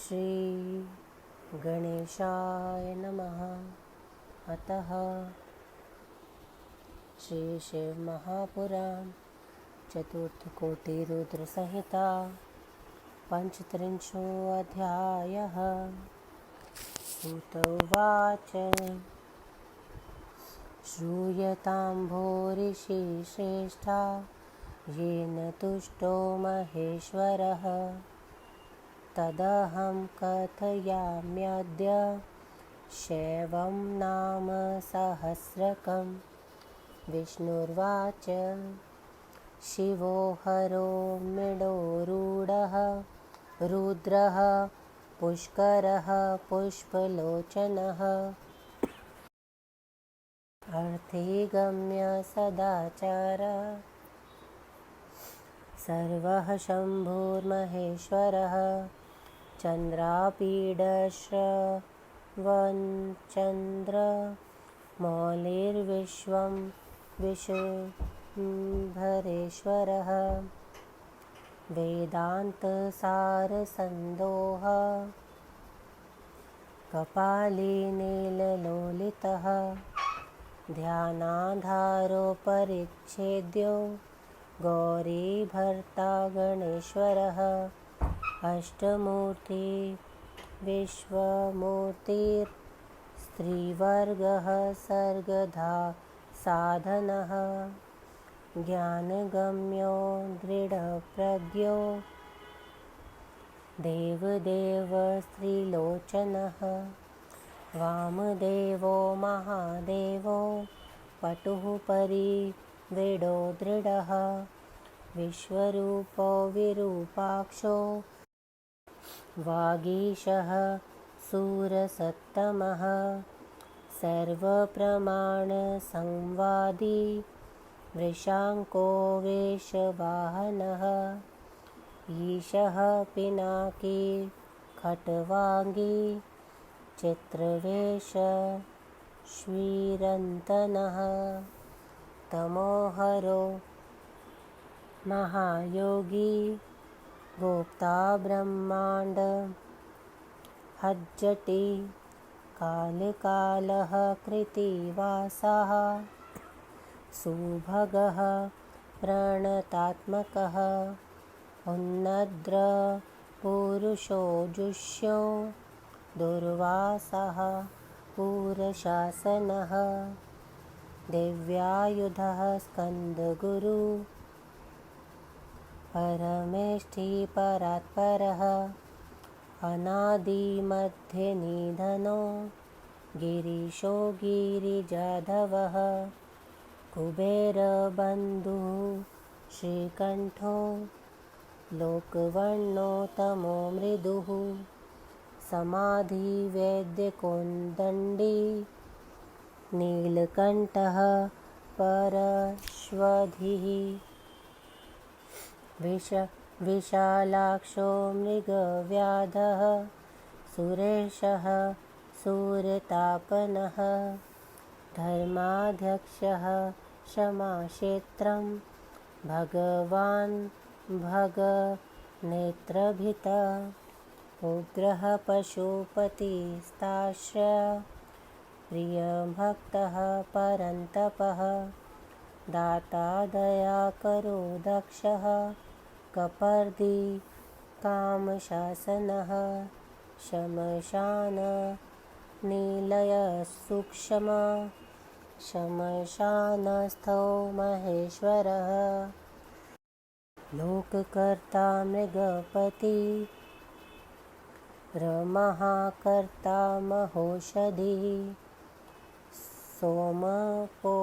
श्री गणेशाय नमः। अतः श्री शिव महापुराण चतुर्थकोटिरुद्रसंहिता पंचत्रिंशोऽध्यायः। सूत उवाच श्रूयतां भूरिषि श्रेष्ठा येन तुष्टो महेश्वरः तदहं कथयाम्यद्य शैवं नाम सहस्रकम्। विष्णुर्वाच शिवो हरो मृडोरूढः रुद्रः पुष्करः पुष्पलोचनः अर्थे गम्य सदाचारः सर्वः शम्भुर्महेश्वरः चन्द्रापीडश्रवणचन्द्रमौलिर्विश्वं विशुम्भरेश्वरः वेदान्तसारसन्दोहः कपाली नीललोलितः ध्यानाधारो परिच्छेद्यो गौरीभर्ता गणेश्वरः अष्टमूर्ति विश्वमूर्तिस्त्रिवर्गः सर्गधा साधनः ज्ञानगम्यो दृढप्रज्ञो देवदेवस्त्रिलोचनः वामदेवो महादेवो पटुः परिव्रीडो दृढः विश्वरूपो विरूपाक्षो वागीशः सूरसत्तमः सर्वप्रमाणसंवादी वृषाङ्को वेषवाहनः ईशः पिनाकी खट्वाङ्गी चित्रवेष श्रीरन्तनः तमोहरो महायोगी गोप्ता ब्रह्माण्ड हज्जटी कालकालः कृत्तिवासः सुभगः प्रणतात्मकः उन्नद्र पुरुषो जुष्यो दुर्वासः पुरशासनः दिव्यायुधः स्कन्दगुरु परमेष्ठिपरात्परः अनादिमध्यनिधनो गिरीशो गिरिजाधवः कुबेरबन्धुः श्रीकण्ठो लोकवर्णोत्तमो मृदुः समाधिवैद्यकोन्दण्डी नीलकण्ठः परश्वधिः विशालाक्षो मृगव्याधः सुरेशः सूर्यतापनः धर्माध्यक्षः क्षमाक्षेत्रं भगवान् भगनेत्रभितः उग्रः पशुपतिस्ताश्रय प्रियभक्तः परन्तपः दाता दयाकरो दक्षः कपर्दी कामशासनः श्मशाननिलयसूक्ष्मः श्मशानस्थो महेश्वरः लोककर्ता मृगपति रमहाकर्ता महोषधिः सोमपो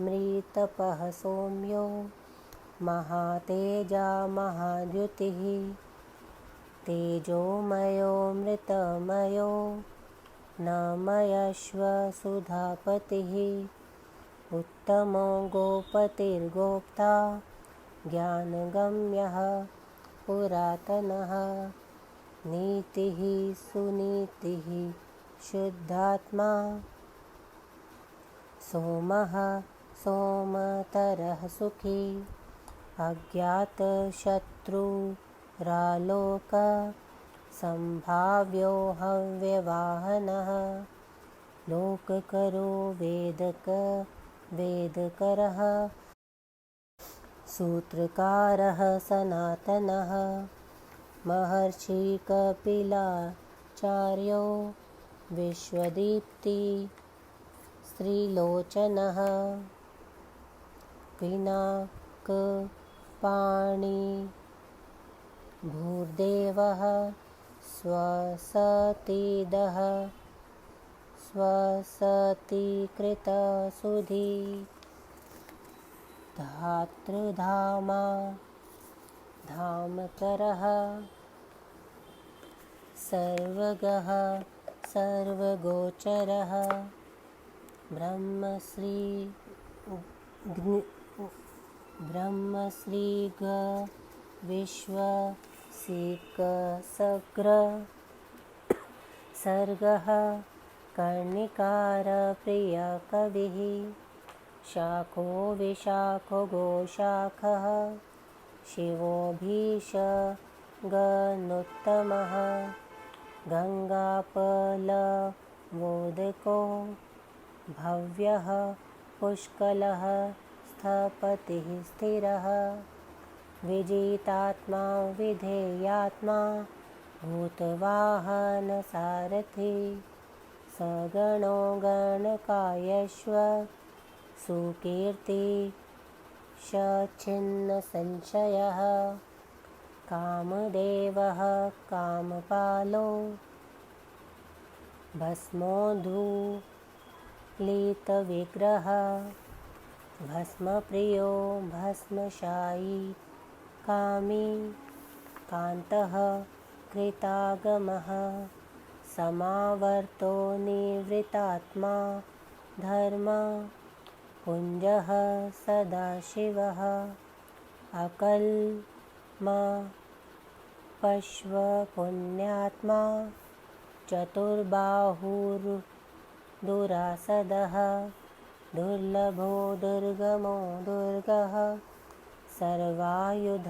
मृतपः सौम्यो महातेजा महाद्युतिः तेजोमयो मृतमयो नमयश्वसुधापतिः उत्तमो गोपतिर्गोप्ता ज्ञानगम्यः पुरातनः नीतिः सुनीतिः शुद्धात्मा सोमः सोमतरः सुखी अज्ञातशत्रुरालोक सम्भाव्यो हव्यवाहनः लोककरो वेदकरः सूत्रकारः सनातनः महर्षिकपिलाचार्यो विश्वदीप्ति स्त्रीलोचनः पिनाकपाणि भूर्देवः स्वसतीदः स्वसतीकृतसुधी धातृधामा धामकरः सर्वगः सर्वगोचरः ब्रह्मश्रीग विश्वसिकसग्र सर्गः कर्णिकारप्रियकविः शाखो विशाखो गोशाखः शिवो भीषगनुत्तमः गङ्गापलवोदको भव्यः पुष्कलः स्थपतिः स्थिरः विजितात्मा विधेयात्मा भूतवाहनसारथि सगणो गणकायश्व सुकीर्ति सच्छिन्नसंशयः कामदेवः कामपालो भस्मोद्धूलितविग्रहः भस्मप्रियो भस्मशायी कामी कान्तः कृतागमः समावर्तो निवृत्तात्मा धर्म पुञ्जः सदाशिवः अकल्मषपुण्यात्मा चतुर्बाहुर्दुरासदः दुर्लभो दुर्गमो दुर्गः सर्वायुधविशारदः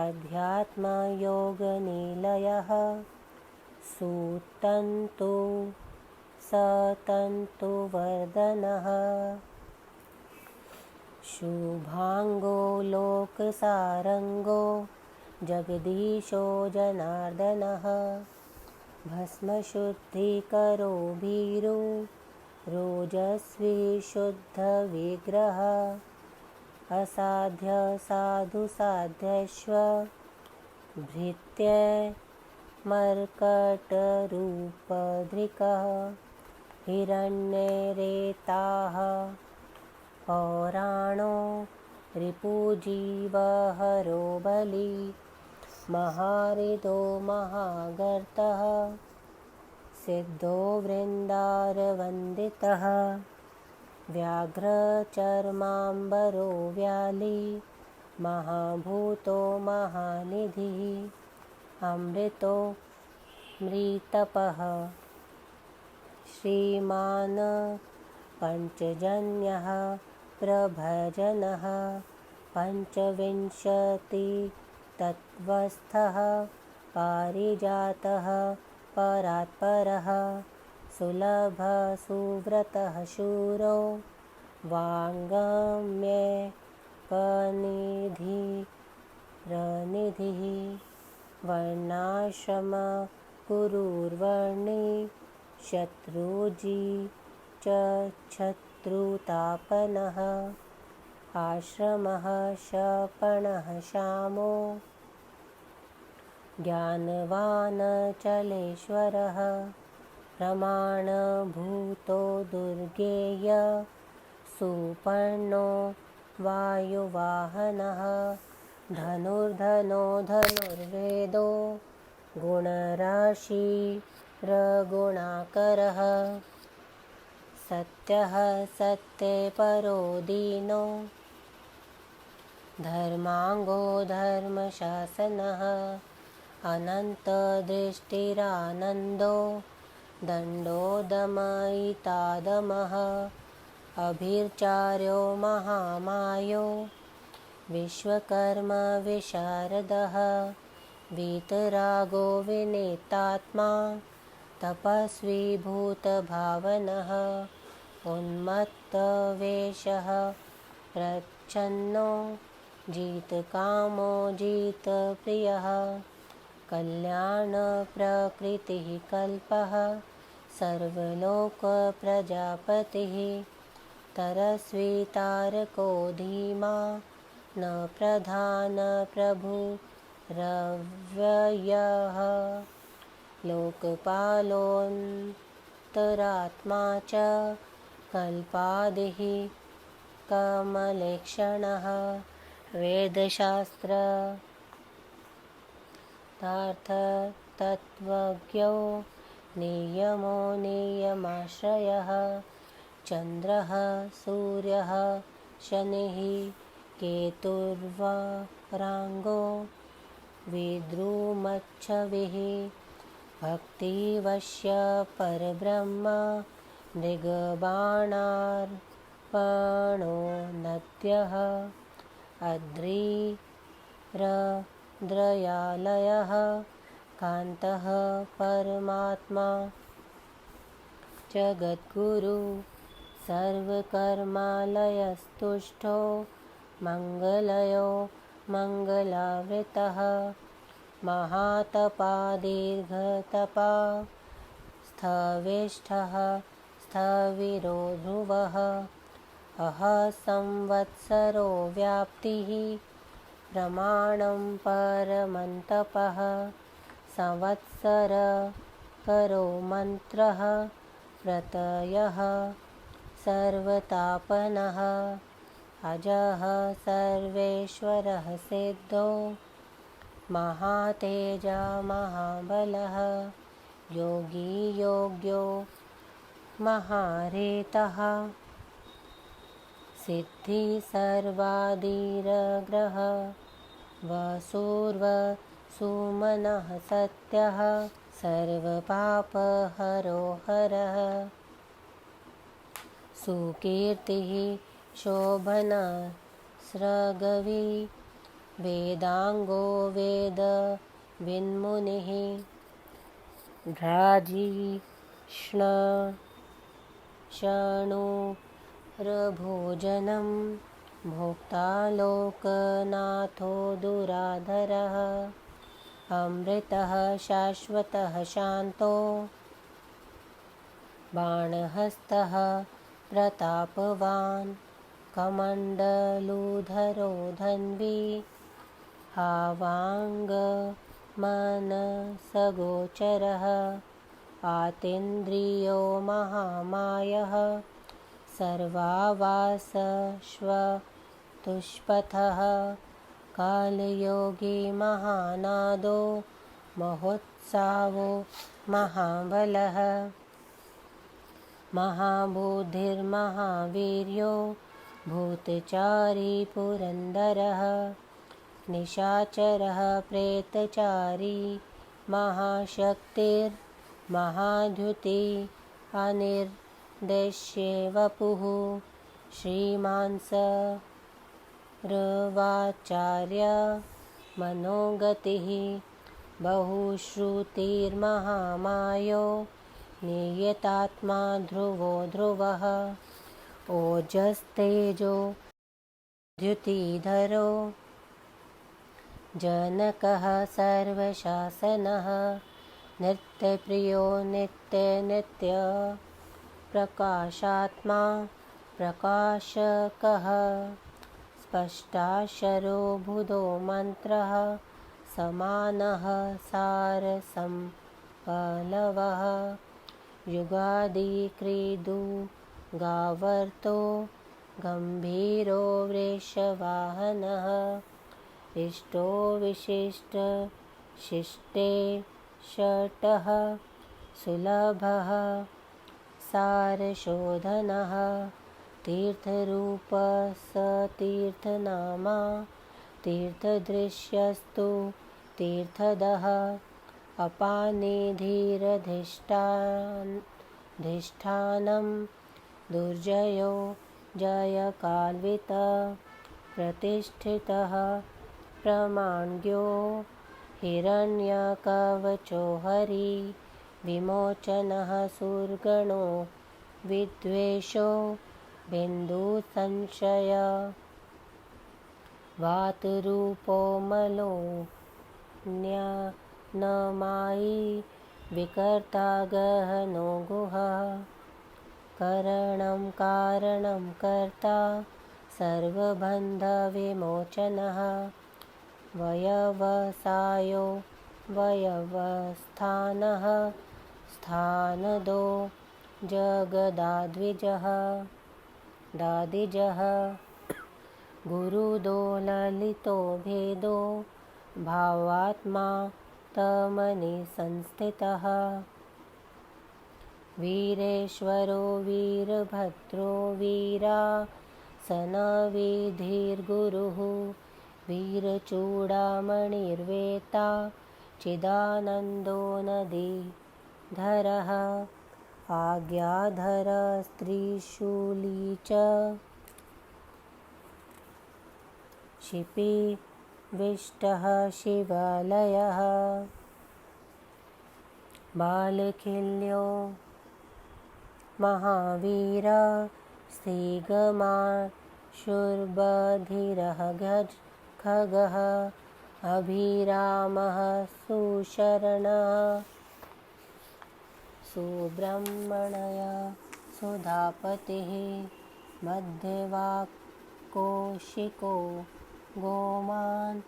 अध्यात्मयोगनिलयः सुतन्तु सतन्तुवर्धनः शुभाङ्गो लोकसारङ्गो जगदीशो जनार्दनः भस्मशुद्धिकरो भीरु रोजस्वी शुद्धविग्रहः असाध्य साधुसाध्यश्व भृत्यमर्कटरूपधृकः हिरण्यरेताः पौराणो रिपुजीवहरो बली महारिदो महागर्तः सिद्धो वृन्दारवन्दितः व्याघ्रचर्माम्बरो व्याली महाभूतो महानिधिः अमृतो मृतपः श्रीमान् पञ्चजन्यः प्रभजनः पञ्चविंशतितत्त्वस्थः पारिजातः परात्परः सुलभसुव्रतः शूरो वाङ्गम्यपनिधिरनिधिः वर्णाश्रमगुरुर्वर्णि शत्रुजी च शत्रुतापनः आश्रमः शपणः शामो ज्ञानवानचलेश्वरः प्रमाणभूतो दुर्गेय सुपर्णो वायुवाहनः धनुर्धनो धनुर्वेदो गुणराशिरगुणाकरः सत्यः सत्यपरो दीनो धर्माङ्गो धर्मशासनः अनन्तदृष्टिरानन्दो दण्डो दमयितादमः अभिर्चार्यो महामायो विश्वकर्म विशारदः वीतरागो विनीतात्मा तपस्वी भूतभावनः उन्मत्तवेषः प्रच्छन्नो जितकामो जितप्रियः कल्याणप्रकृतिः कल्पः सर्वलोकप्रजापतिः तरस्वी तारको धीमा न प्रधान प्रभुरव्ययः लोकपालोऽन्तरात्मा च कल्पादिः कमलेक्षणः वेदशास्त्रार्थतत्त्वज्ञो नियमो नियमाश्रयः चन्द्रः सूर्यः शनिः केतुर्वाराङ्गो विद्रुमच्छविः भक्तिवश्य परब्रह्म मृगबाणार्पणो नद्यः अद्रिरद्रयालयः कान्तः परमात्मा जगद्गुरु सर्वकर्मालयस्तुष्टो मङ्गलयो मङ्गलावृतः महातपा दीर्घतपा स्थविष्ठः स्थविरो ध्रुवः संवत्सरो व्याप्तिः प्रमाणं परमन्तपः संवत्सर करो मन्त्रः प्रत्ययः सर्वतापनः अजः सर्वेश्वरः सिद्धो महातेजा महाबलः योगी योग्यो महारेतः सिद्धि सर्वादिरग्रह वसूर्वसुमनः सत्यः सर्वपापहरो हरः सुकीर्तिः शोभनस्रगवी वेदांगो वेदविन्मुनिः भ्राजिष्णुशणुरभोजनं भोक्ता लोकनाथो दुराधरः अमृतः शाश्वतः शान्तो बाणहस्तः प्रतापवान् कमण्डलुधरो धन्वी हावाङ्गमनसगोचरः आतीन्द्रियो महामायः सर्वावासश्वतुष्पथः कालयोगी महानादो महोत्सावो महाबलः महाबुद्धिर्महावीर्यो भूतचारी पुरन्दरः निशाचरः प्रेतचारी महाशक्तिर्महाद्युति अनिर्देश्ये वपुः श्रीमान् सर्वाचार्य मनोगतिः बहुश्रुतिर्महामायो नियतात्मा ध्रुवो ध्रुवः ओजस्तेजो द्युतिधरो जनकः सर्वशासनः नित्यप्रियो नित्य प्रकाशात्मा प्रकाशकः स्पष्टाक्षरो बुधो मन्त्रः समानः सारसम्पलवः युगादिकृदुगावर्तो गम्भीरो वृषवाहनः इष्टो विशिष्टशिष्टे षटः सुलभः सारशोधनः तीर्थरूपसतीर्थनामा तीर्थदृश्यस्तु तीर्थदः अपानिधिरधिष्ठानं दुर्जयो जयकाल्वित प्रतिष्ठितः प्रमाण्यो हिरण्यकवचो हरि विमोचनः सुरगणो विद्वेषो बिन्दुसंशय वातरूपो मलो न्यनमायी विकर्ता गहनो गुहः करणं कारणं कर्ता सर्वबन्धविमोचनः वयवसायो वयवस्थानः स्थानदो जगदाद्विजः दादिजः गुरुदो ललितो भेदो भावात्मा तमनि संस्थितः वीरेश्वरो वीरभद्रो वीरासनविधिर्गुरुः वीरचूडामणिर्वेत्ता चिदानन्दो नदीधरः आज्ञाधरस्त्रिशूली च शिपिविष्टः शिवालयः बालखिल्यो महावीर श्रीगमाशुर्बधिरः खगः अभिरामः सुशरणः सुब्रह्मण्य सुधापतिः मध्यवाक्कोशिको गोमान्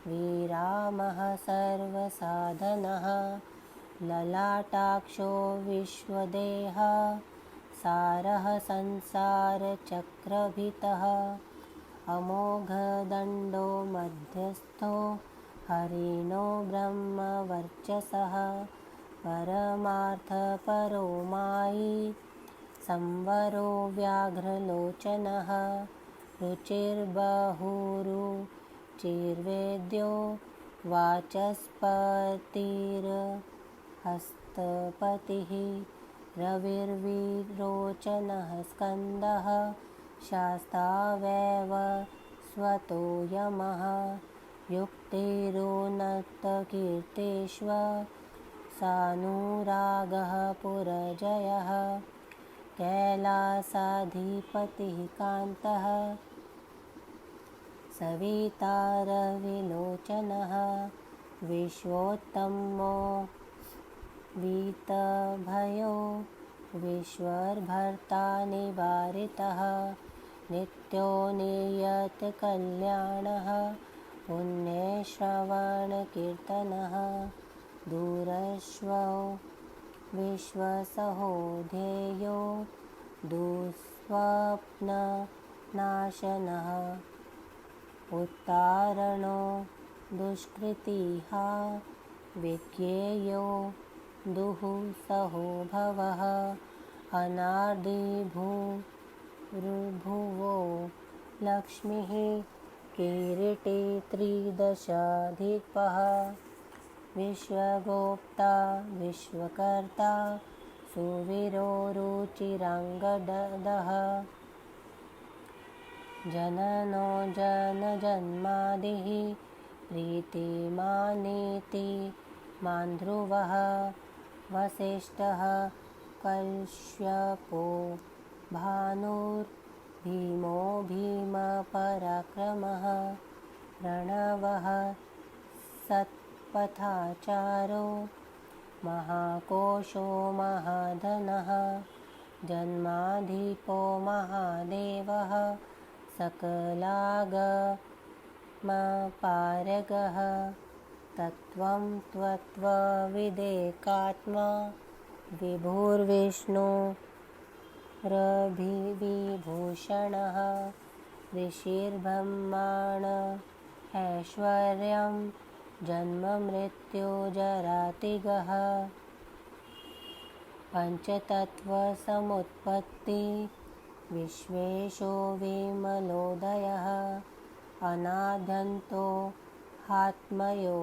विरामः सर्वसाधनः ललाटाक्षो विश्वदेहः सारः संसारचक्रभितः अमोघदण्डो मध्यस्थो हरिणो ब्रह्मवर्चसः परमार्थपरो मायी संवरो व्याघ्रलोचनः रुचिर्बहुरुचिर्वेद्यो वाचस्पतिर्हस्तपतिः रविर्विरोचनः स्कन्दः शास्तावैव स्वतो यमः युक्तिरुन्नतकीर्तेष्व सानुरागः पुरजयः कैलासाधिपतिः कान्तः सवितारविलोचनः विश्वोत्तमो वीतभयो विश्वभर्ता निवारितः नित्यो नियतकल्याणः पुण्यश्रवणकीर्तनः दूरश्वो विश्वसहो ध्येयो दुःस्वप्ननाशनः उत्तारणो दुष्कृतिः विज्ञेयो दुःसहो भवः अनादिर्भुवो लक्ष्मीः किरीटी त्रिदशाधिपः विश्वगोप्ता विश्वकर्ता सुवीरो रुचिराङ्गदः जननो जनजन्मादिः प्रीतिमानेति मान्ध्रुवः वसिष्ठः कश्यपो भानुर्भीमो भीमपराक्रमः प्रणवः सत्पथाचारो महाकोशो महाधनः जन्माधिपो महादेवः सकलागमपारगः तत्त्वं त्वत्त्वविदेकात्मा विभुर्विष्णुरभिविभूषणः ऋषिर्ब्रह्माण ऐश्वर्यं जन्ममृत्युजरातिगः पञ्चतत्त्वसमुत्पत्ति विश्वेशो विमलोदयः अनाद्यन्तो हात्मयो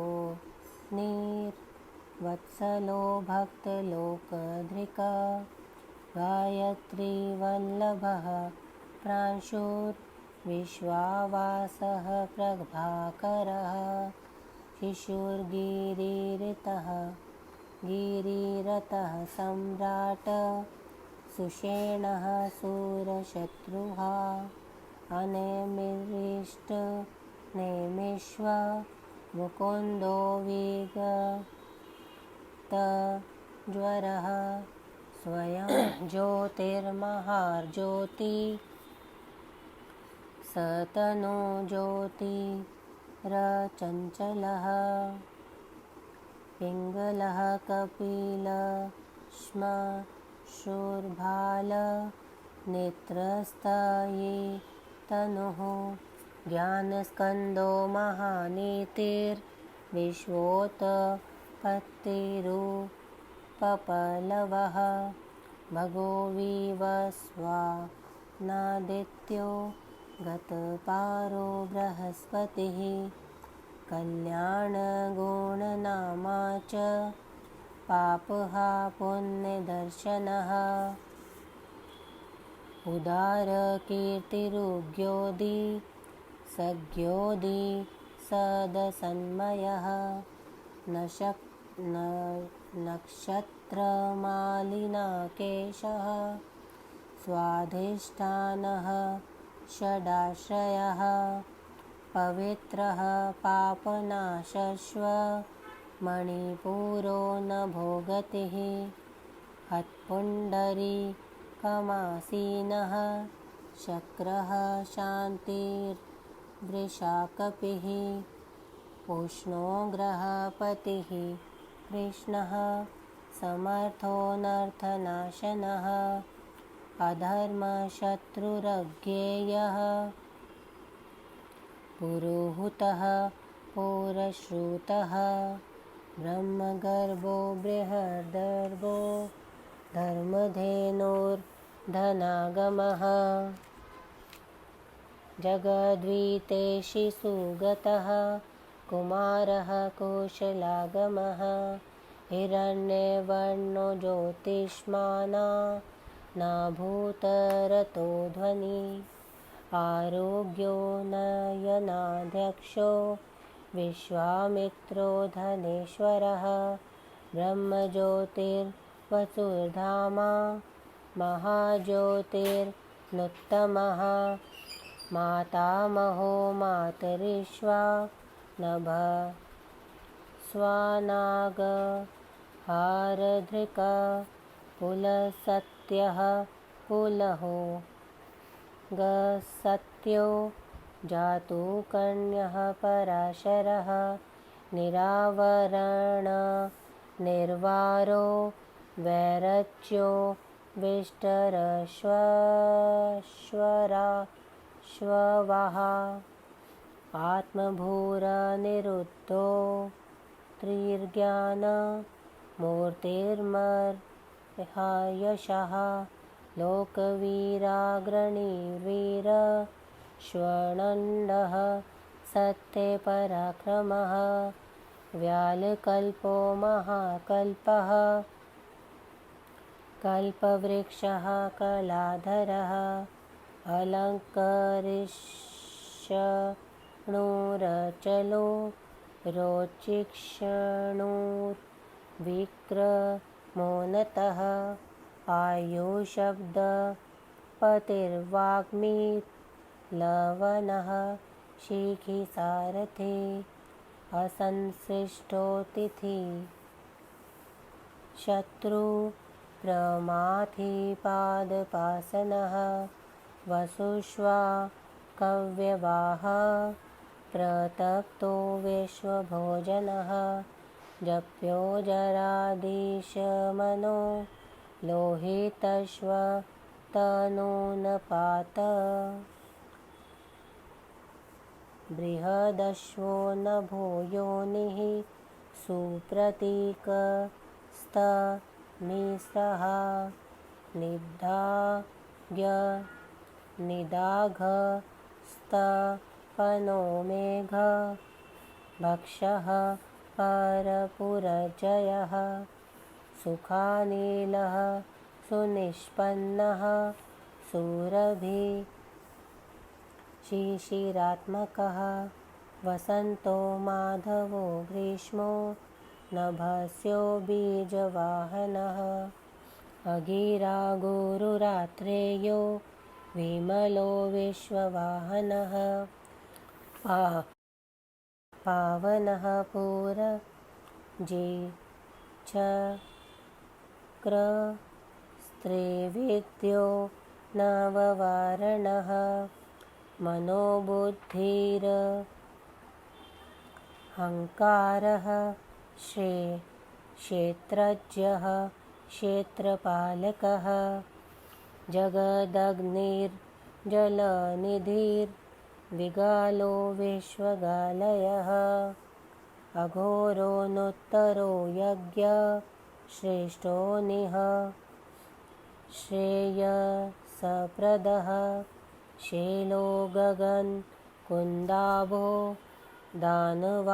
निर्वत्सलो भक्तलोकधृक् गायत्रीवल्लभः प्रांशुर्विश्वावासः प्रभाकरः गिरिरतः सम्राट सुषेणः सूरशत्रुः अनेमिरिष्ट नेमिष्व मुकुन्दो विगतज्वरः स्वयं ज्योतिर्महार्ज्योति सतनो ज्योतिरचञ्चलः पिङ्गलः कपिलश्मश्रुर्भाल नेत्रस्तये तनुः ज्ञानस्कन्दो महानीतिर्विश्वोत्पत्तिरुपप्लवः भगो विवस्वानादित्यो गतपारो बृहस्पतिः कल्याणगुणनामा च पापहा पुण्यदर्शनः उदारकीर्तिरुद्योदी सज्ञोदी सदसन्मयः नक्षत्रमालिनाकेशः स्वाधिष्ठानः षडाश्रयः पवित्रः पापनाशश्व मणिपुरो नभोगतिः हत्पुण्डरीकमासीनः शक्रः शान्तिर्वृषाकपिः उष्णो ग्रहपतिः कृष्णः समर्थोऽनर्थनाशनः अधर्मशत्रुरज्ञेयः पुरोहुतः पुरश्रुतः ब्रह्मगर्भो बृहद्गर्भो धर्मधेनुर्धनागमः जगद्वीतेषि सुगतः कुमारः कौशलागमः हिरण्यवर्णो ज्योतिष्माना नाभूतरतो ध्वनि आरोग्यो नयनाध्यक्षो विश्वामित्रो धनेश्वरः ब्रह्मज्योतिर्वसुधामा महाज्योतिर्नुत्तमः मातामहो मातरिश्वा नभः स्वानागहारधृक कुलसत्यः कुलहो गसत्यो जातु कण्यः पराशरः निरावरण निर्वारो वैरच्यो विष्टरश्वराश्ववाः आत्मभूरनिरुद्धो त्रिर्ज्ञान मूर्तिर्मर्यायशः लोकवीराग्रणीर्वीर श्वणण्डः सत्यपराक्रमः व्यालकल्पो महाकल्पः कल्पवृक्षः कलाधरः अलङ्करिष्णुरचलो रोचिक्षणुर्विक्रमोन्नतः आयुशब्दपतिर्वाग्मी शिखिसारथि असंसृष्टोतिथि शत्रुप्रमाथिपादपासनः वसुष्वा कव्यवाह प्रतप्तो विश्वभोजनः जप्यो जराधीशमनो लोहितश्वतनूनपात बृहदश्वो नभो योनिः सुप्रतीकस्तमिस्रः निदाघस्तपनो मेघ भक्षः परपुरजयः सुखानीलः सुनिष्पन्नः सुरभि शिशिरात्मकः वसन्तो माधवो ग्रीष्मो नभस्यो बीजवाहनः अगिरा गुरुरात्रेयो विमलो विश्ववाहनः पावनः पुरजीच्छक्रस्त्रिविद्यो नववारणः मनोबुद्धिरहङ्कारः क्षेत्रज्ञः क्षेत्रपालकः जगदग्निर्जलनिधिर्विगालो विश्वगालयः अघोरोऽनुत्तरो यज्ञश्रेष्ठो निः श्रेयसप्रदः शेलो गगनकुन्दाभो दानवारिररिन्दमः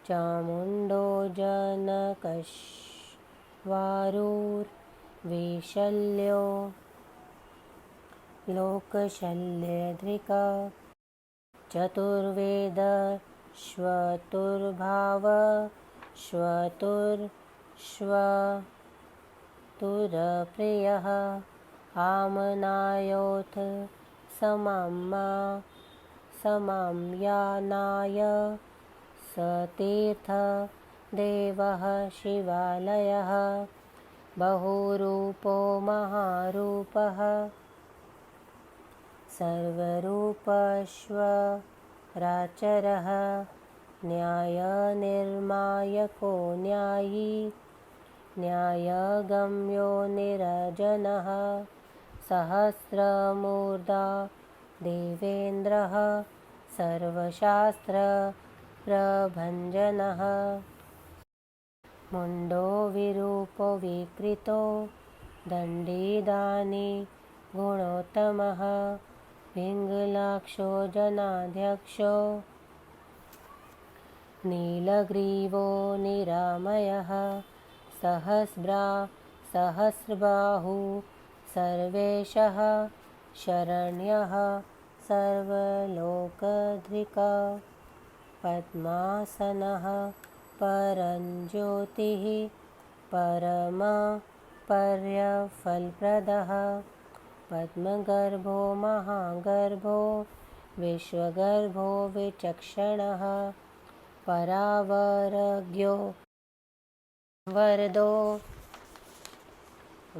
चामुण्डो जनकश्वारुर्विशल्यो लोकशल्यधृक् चतुर्वेदश्वतुर्भावश्वतुर्प्रियः आमनायोऽथ समाम्यानाय सतीर्थदेवः शिवालयः बहुरूपो महारूपः सर्वरूपश्वराचरः न्यायनिर्णायको न्यायी न्यायगम्यो निरञ्जनः सहस्रमूर्धा देवेन्द्रः सर्वशास्त्रप्रभञ्जनः मुण्डो विरूपो विकृतो दण्डी गुणोत्तमः पिङ्गलाक्षो जनाध्यक्षो नीलग्रीवो निरामयः सहस्रबाहु सर्वेशः शरण्यः सर्वलोकधृक् पद्मासनः परञ्ज्योतिः परमपर्यफलप्रदः पद्मगर्भो महागर्भो विश्वगर्भो विचक्षणः परावरज्ञो वरदो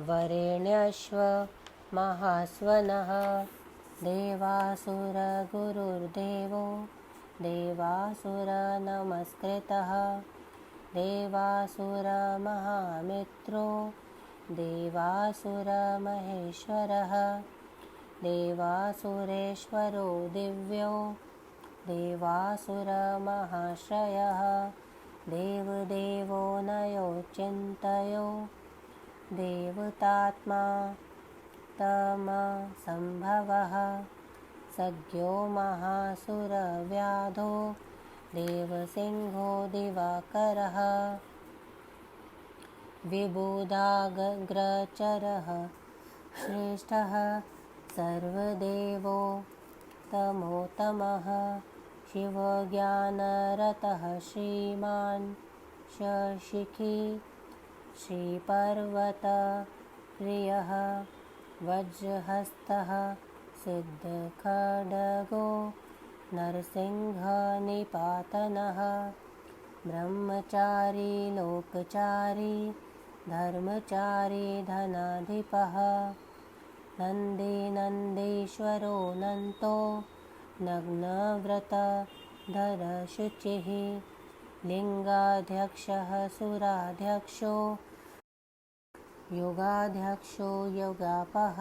वरेण्यश्व महास्वनः देवासुरगुरुर्देवो देवासुरनमस्कृतः देवासुरमहामित्रो देवासुरमहेश्वरः देवासुरेश्वरो दिव्यो देवासुरमहाश्रयः देवदेवो नयोचिन्तयो देवतात्मा तमसम्भवः सज्ञो महासुरव्याधो देवसिंहो दिवाकरः विबुधाग्रचरः श्रेष्ठः सर्वदेवो तमोत्तमः शिवज्ञानरतः श्रीमान् शशिखी श्रीपर्वतप्रियः वज्रहस्तः सिद्धखड्गो नरसिंहनिपातनः ब्रह्मचारी लोकचारी धर्मचारी धनाधिपः नन्दीश्वरो नन्तो नग्नव्रतधरशुचिः लिङ्गाध्यक्षः सुराध्यक्षो योगाध्यक्षो योगापः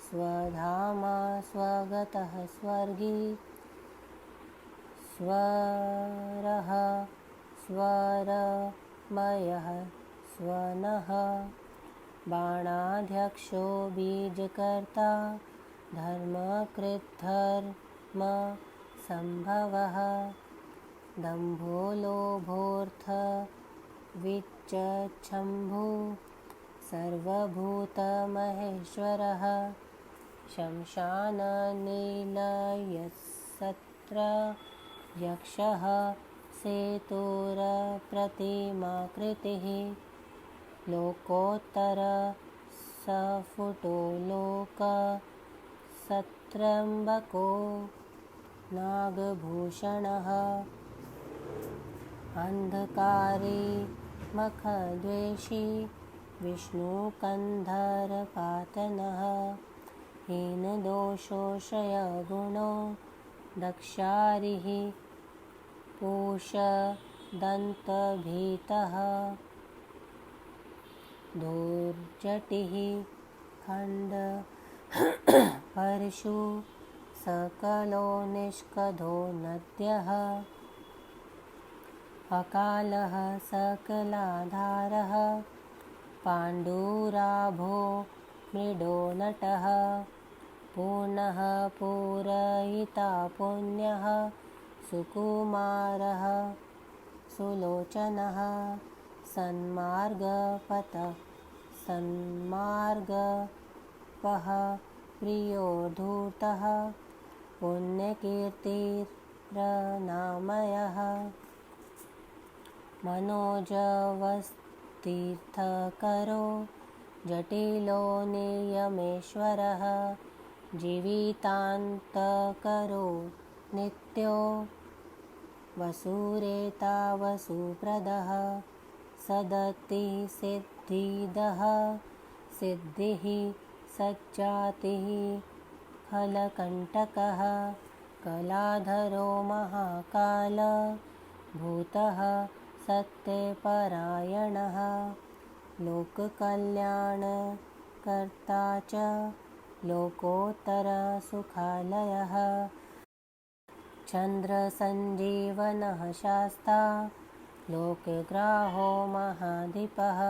स्वधाम स्वगतः स्वर्गी स्वरः स्वरमयः स्वनः बाणाध्यक्षो बीजकर्ता धर्मकृद्धर्मसम्भवः दम्भो लोभोऽर्थविच्चम्भुः सर्वभूतमहेश्वरः शमशाननिलयसत्र यक्षः सेतुरप्रतिमाकृतिः लोकोत्तर सफुटो लोकसत्रम्बको नागभूषणः अन्धकारी मखद्वेषी विष्णुकन्धरपातनः हीनदोषोषयगुणो दक्षारिः पूषदन्तभीतः दुर्जटिः खण्डपरशु सकलो निष्कधो नद्यः अकालः सकलाधारः पाण्डुराभो मृडो नटः पूर्णः पूरयिता पुण्यः सुकुमारः सुलोचनः सन्मार्गपः प्रियो धूर्तः पुण्यकीर्तिर्नामयः मनोजवस्तीर्थकरो जटिलो नियमेश्वरः जीवितान्तकरो नित्यो वसुरेता वसुप्रदः सदति सिद्धिदः सिद्धिः सज्जातिः खलकण्टकः कलाधरो महाकाल भूतः सत्यपरायणः लोककल्याणकर्ता च लोकोत्तरसुखालयः चन्द्रसञ्जीवनः शास्ता लोकग्राहो महाधिपः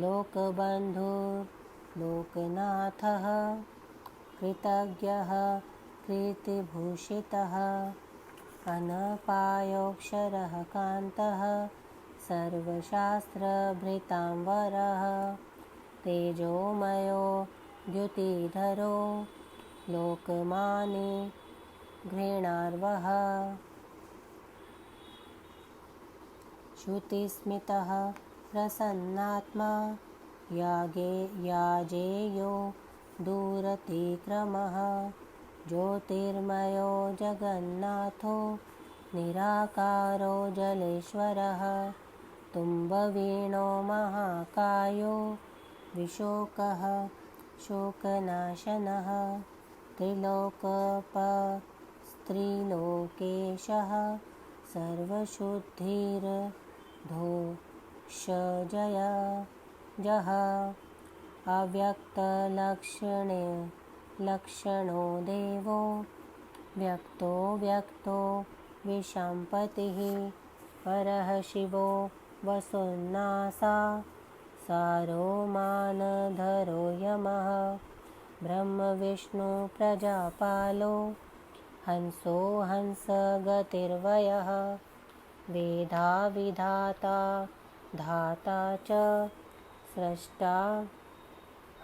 लोकबन्धुर्लोकनाथः कृतज्ञः कीर्तिभूषितः अनपायोऽक्षरः कान्तः सर्वशास्त्रभृताम्बरः तेजोमयो द्युतिधरो लोकमानि घृणार्वः श्रुतिस्मितः प्रसन्नात्मा याजेयो दूरतिक्रमः ज्योतिर्मयो जगन्नाथो निराकारो जलेश्वरः तुम्बवीणो महाकायो विशोकः शोकनाशनः त्रिलोकपस्त्रिलोकेशः सर्वशुद्धिर्दोषजयः अव्यक्तलक्षणो देवो व्यक्तो विशाम्पतिः परः शिवो वसुन्नासा सारो मानधरो यमः ब्रह्मविष्णुप्रजापालो हंसो हंसगतिर्वयः वेदा विधाता धाता च स्रष्टा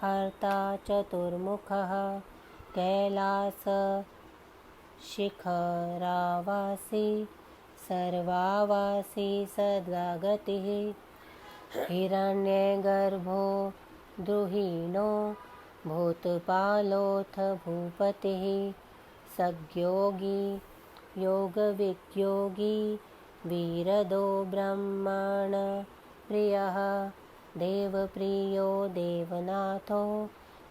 हर्ता चतुर्मुखः कैलासशिखरावासी सर्वावासी सद्गतिः हिरण्यगर्भो द्रुहिणो भूतपालोऽथ भूपतिः सद्योगी योगविद्योगी वीरदो ब्रह्मण प्रियः देवप्रियो देवनाथो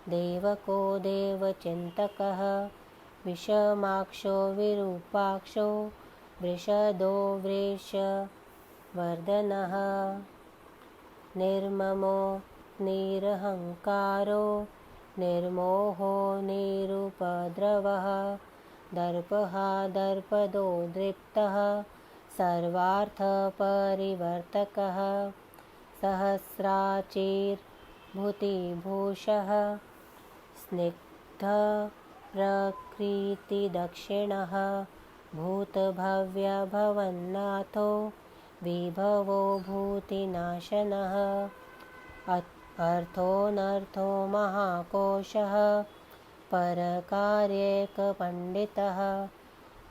देवको देवचिन्तकः विषमाक्षो विरूपाक्षो वृषदो वृषवर्धनः निर्ममो निरहङ्कारो निर्मोहो निरुपद्रवः दर्पः दर्पदो दृप्तः सर्वार्थपरिवर्तकः सहस्राचिर्भूतिभूषः स्निग्धप्रकृतिदक्षिणः भूतभव्यभवन्नाथो विभवो भूतिनाशनः अर्थोऽनर्थो महाकोशः परकार्येकपण्डितः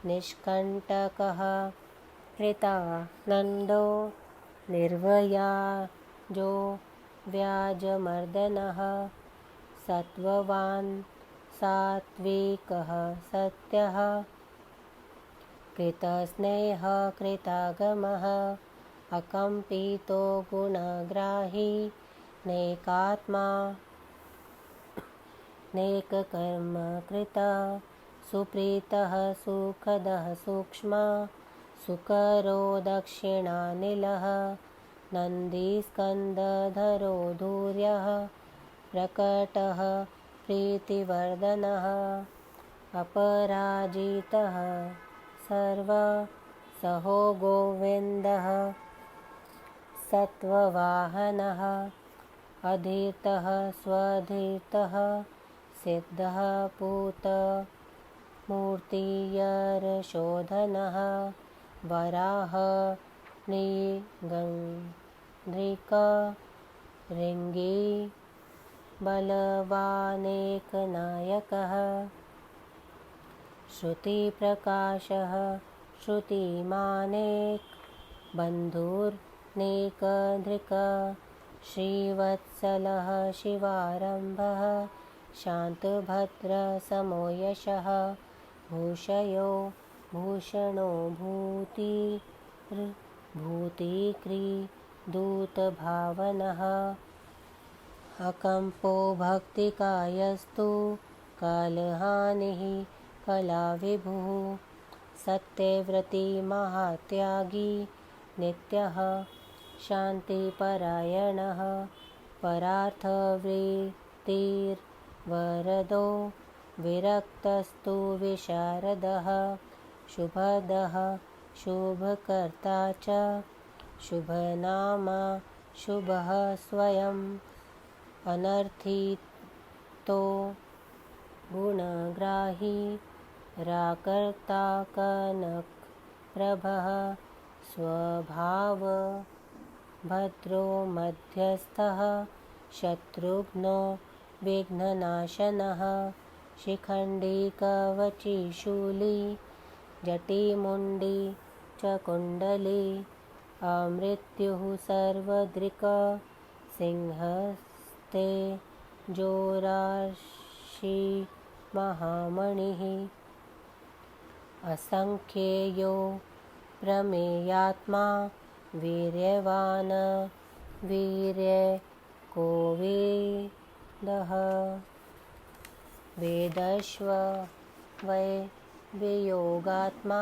निष्कण्टकः कृतानन्दो निर्व्याजो व्याजमर्दनः सत्त्ववान् सात्विकः सत्यः कृतस्नेहः कृतागमः अकम्पितो गुणग्राही नेकात्मा नेककर्मकृता सुप्रीतः सुखदः सूक्ष्मा सुकरो दक्षिणानिलः नन्दीस्कन्धधरो धूर्यः प्रकटः प्रीतिवर्धनः अपराजितः सर्वसहो गोविन्दः सत्त्ववाहनः अधीतः स्वधीतः सिद्धः पूतमूर्तियर्शोधनः वराह नृगन्ध्रिकऋङ्गी बलवानेकनायकः श्रुतिप्रकाशः श्रुतिमानेक बन्धुर्नेकधृक श्रीवत्सलः शिवारम्भः शान्तभद्रसमो यशः भूषयो भूषणो भूतिकृदूतभावनः अकम्पो भक्तिकायस्तु कालहानिः कलाविभुः सत्यव्रती महात्यागी नित्यः शान्तिपरायणः परार्थवृत्तिर्वरदो विरक्तस्तु विशारदः शुभदः शुभकर्ता च शुभनामा शुभः स्वयम् अनर्थितो गुणग्राही राकर्ता कनकप्रभः स्वभाव भद्रो मध्यस्थः शत्रुघ्नो विघ्ननाशनः शिखण्डी कवची शूली जटिमुण्डी च कुण्डली अमृत्युः सर्वदृक् सिंहस्ते जोराशि महामणिः असंख्येयो प्रमेयात्मा वीर्यवान् वीर्यकोविदः वेदश्व वै वियोगात्मा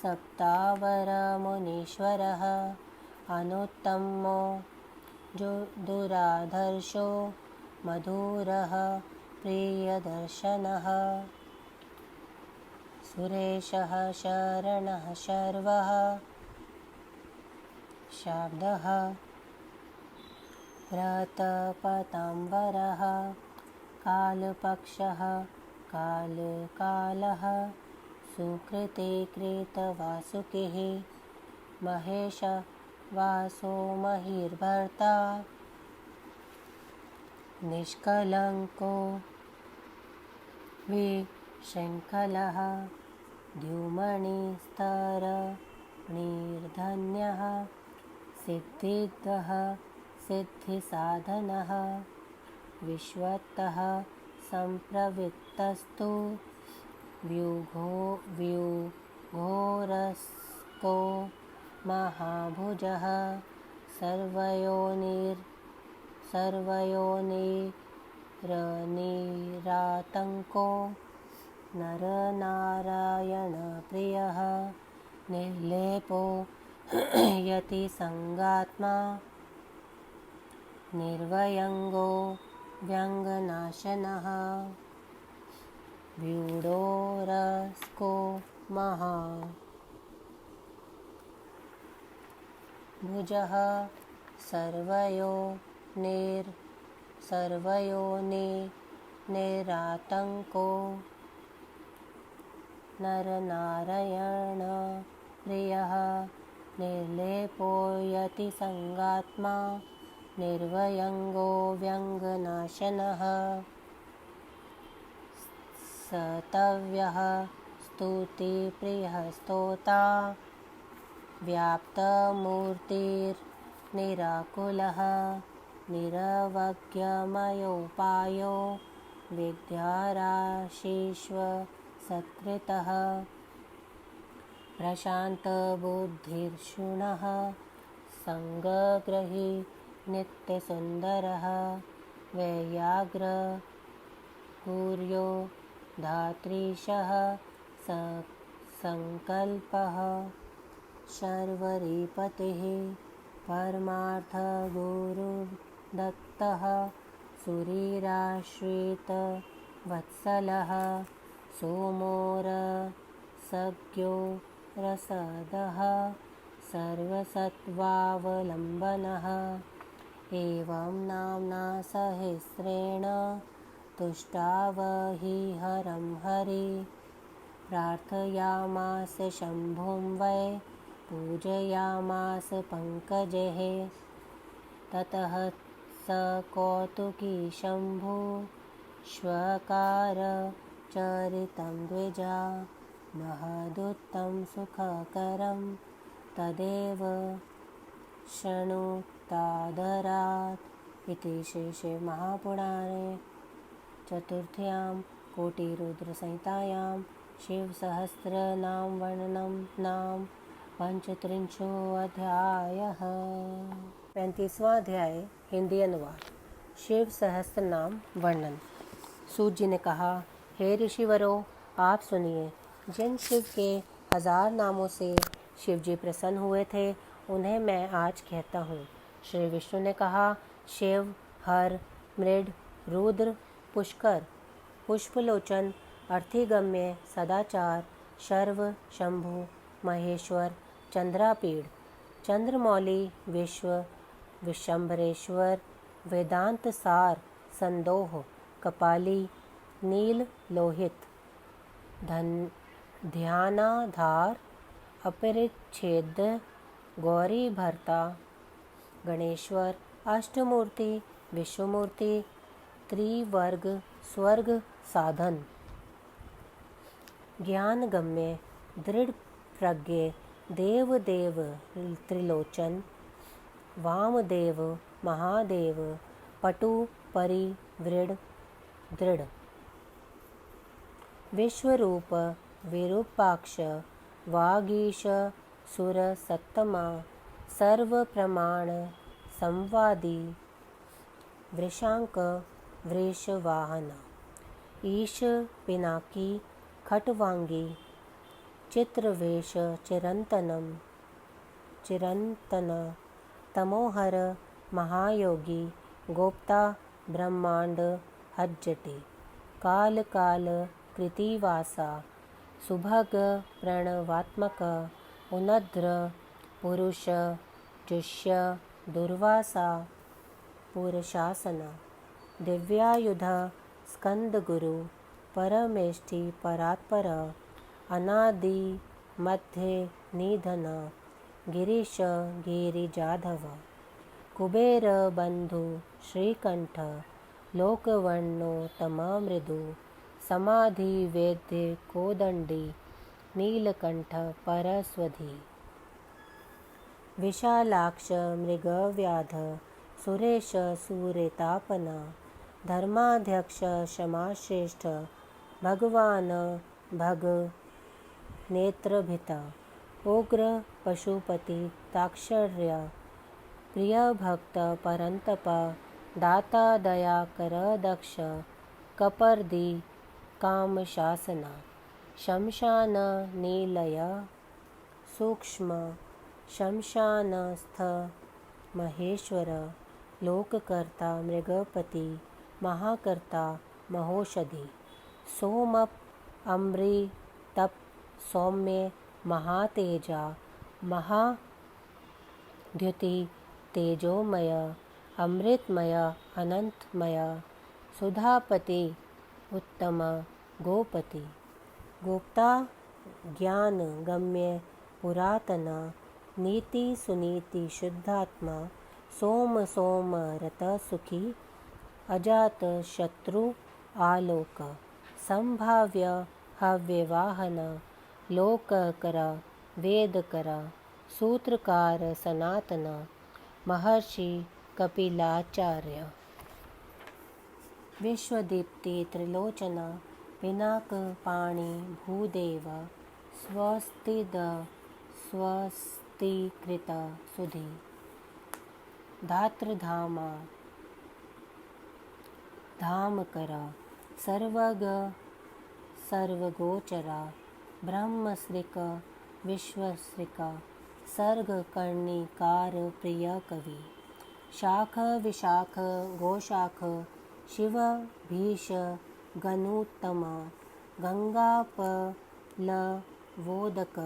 सप्तावरमुनीश्वरः अनुत्तमो दुराधर्षो मधुरः प्रियदर्शनः सुरेशः शरणः शर्वः शाब्दः प्रतपताम्बरः कालपक्षः कालकालः सुकृते कृतवासुकिः महेश वासो महिर्भर्ता निष्कलङ्को विशृङ्खलः द्युमणिस्तरणिर्धन्यः सिद्धिदः सिद्धिसाधनः विश्वतः सम्प्रवृत्तस्तु व्यूघोरस्को महाभुजः सर्वयोनिरनिरातङ्को नरनारायणप्रियः निर्लेपो यतिसङ्गात्मा निर्वयङ्गो व्यङ्गनाशनः व्यूढोरस्को महाभुजः सर्वयोनिरातङ्को नरनारायणप्रियः निर्लेपो यतिसङ्गात्मा निर्वयङ्गो व्यङ्गनाशनः स्तव्यः स्तुतिप्रियः स्तोता व्याप्तमूर्तिर्निराकुलः निरवज्ञमयोपायो विद्याराशीष्वसत्कृतः प्रशान्तबुद्धिर्षुणः सङ्गग्रही नित्यसुन्दरः वैयाग्रहूर्यो धात्रीशः सङ्कल्पः शर्वरीपतिः परमार्थगुरुर्दत्तः सुरीराश्रितवत्सलः सोमोरसज्ञो रसदः सर्वसत्त्वावलम्बनः एवं नाम्ना सहस्रेण तुष्टावहि हरं हरि प्रार्थयामास शम्भुं वै पूजयामास पङ्कजैः ततः स कौतुकी शम्भु श्वकार चरितं द्विजा महदुत्तं सुखकरं तदेव शृणुतादरात् इति श्रीशिवमहापुराणे चतुर्थ्यां कोटिरुद्रसंहितायां शिवसहस्रनामवर्णनं नाम 35वां अध्यायः। 35वां अध्याय हिंदी अनुवाद। शिव सहस्त्र नाम वर्णन। सूत जी ने कहा, हे ऋषिवरों, आप सुनिए, जिन शिव के 1000 नामों से शिव जी प्रसन्न हुए थे उन्हें मैं आज कहता हूँ। श्री विष्णु ने कहा, शिव, हर, मृड, रुद्र, पुष्कर, पुष्पलोचन, अर्थिगम्य, सदाचार, शर्व, शंभु, महेश्वर, चंद्रापीड़, चंद्रमौली, विश्व, विशंभरेश्वर, वेदांत सार, संदोह, कपाली, नील लोहित, ध्यानाधार, अपरिच्छेद, गौरी भरता, गणेश्वर, अष्टमूर्ति, विश्वमूर्ति, त्रिवर्ग, स्वर्ग साधन, ज्ञानगम्य, दृढ़ प्रज्ञ, देवदेव, त्रिलोचन, वामदेव, महादेव, पटु, परिवृढ़, दृढ़, विश्वरूप, विरूपाक्ष, वागीश, सुर सत्तमा, सर्व प्रमाण, संवादी, वृषांक, वृषवाहन, ईश, पिनाकी, खटवांगी, चित्रवेश, चिरंतन, तमोहर, महायोगी, गोप्ता, ब्रह्मांड हज्जटे, काल कृतिवासा, सुभग, प्रणवात्मक, उनद्र, पुरुष, जुष्य, दुर्वासा, पुरशासन, दिव्यायुध, स्कंदगुरु, परमेष्ठि, परात्पर, अनादि, मध्य, निधन, गिरीश, गिरिजाधव, कुबेर, बंधु, श्रीकंठ, लोकवर्णोत्तम, मृदु, समाधि, वेद्य, कोदंडी, नीलकंठ, परस्वधी, विशालाक्ष, मृगव्याध, सुरेश, सूर्यतापन, धर्माध्यक्ष, क्षमाश्रेष्ठ, भगवान, भग, नेत्रभित, उग्र, पशुपति, ताक्षर्य, प्रिय भक्त, परंतप, दाता, दयाकर, दक्ष, कपर्दी, काम शासना, शमशान, नीलय, सूक्ष्म, शमशानस्थ, महेश्वर, लोककर्ता, मृगपति, महाकर्ता, महोषधि, सोमप, अमृतप, सौम्य, महातेजा, महाद्युति, तेजोमय, अमृतमय, अनंतमय, सुधापति, उत्तम, गोपति, गोप्ता, ज्ञान गम्य, पुरातन, नीति सुनीति, शुद्धात्मा, सोम रत सुखी, अजात शत्रु, आलोक, संभाव्य हव्यवाहन लोककर वेदकर सूत्रकार सनातन महर्षि कपिलाचार्य विश्वदीप्ति त्रिलोचन पिनाक पाणि भूदेव स्वस्तिद स्वस्तिकृत सुधि धात्रधामा धामकर सर्वग सर्वगोचरा ब्रह्मश्रिक विश्वश्रिक सर्ग कर्णिकार प्रिय कवि शाख विशाख गोशाख शिव भीष गनुत्तम गंगापल वोदक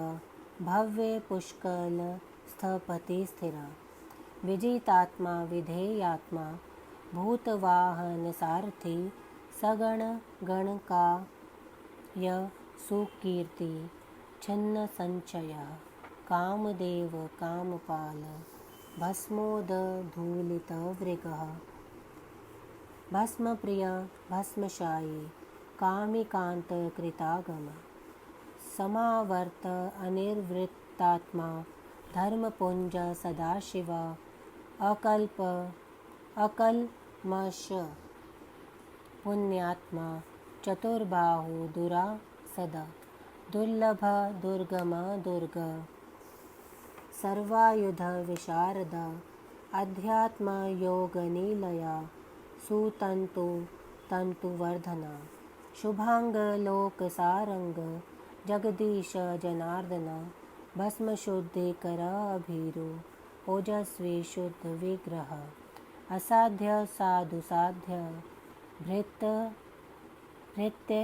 भव्य पुष्कल स्थपति स्थिर विजितात्मा विधेयात्मा भूतवाहन सारथी सगण गणकाय सुकीर्ति छिन्न संचय कामदेव कामपाल भस्मोदधूलित वृगः भस्मप्रिय भस्मशायी कामिकांत कृतागम समावर्त अनिर्वृत्तात्मा धर्मपुंज सदाशिव अकल्प अकल्मष पुण्यात्मा चतुर्बाहु दुरासद दुर्लभ दुर्गम दुर्ग सर्वायुध विशारद अध्यात्म योग निलया सुतंतु तंतुवर्धना शुभांग लोक सारंग जगदीश जनार्दन भस्म शुद्धि कर अभीरु ओजस्वी शुद्ध विग्रह असाध्य साधु साध्य भृत्य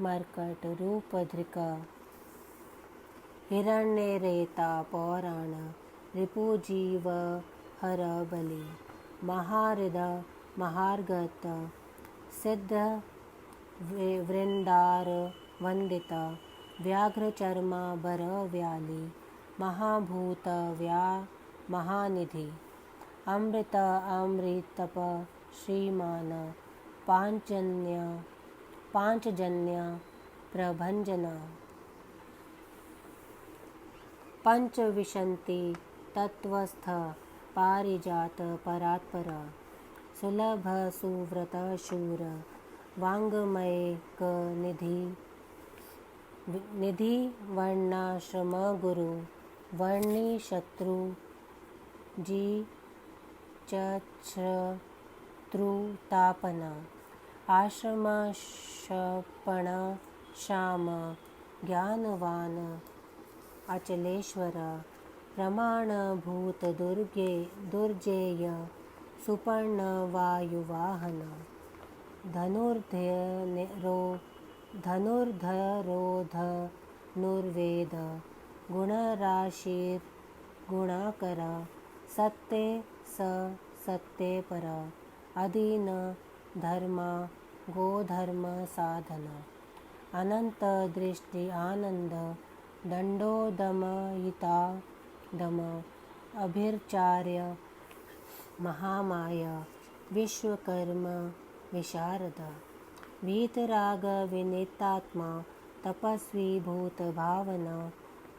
मर्कट रूपधृक हिरण्यरेता पौराण रिपुजीव हर बलि महाहृद महार्गत सिद्ध वृंदार वंदित व्याघ्रचर्मा बर व्याली महाभूत व्या महानिधि अमृत अमृतप श्रीमान पांचजन्य प्रभंजन पंचविंशति तत्वस्थ पारिजात परात्पर सुलभ सुव्रत शूर वांगमयक निधि वर्णाश्रम गुरु वर्णी शत्रु जी चत्रुतापन आश्रम शपण श्याम ज्ञानवान अचलेश्वर प्रमाणभूत दुर्जेय सुपर्ण वायुवाहन धनुर्धरोधनुर्वेद गुणराशिर्गुणाकर सत्य सत्य पर अधीन धर्मा गोधर्म साधन अनंत दृष्टि आनंद दंडोदमयिता दम अभिर्चार्य महामाया विश्वकर्म विशारद वीतराग विनीतात्मा तपस्वी भूत भावना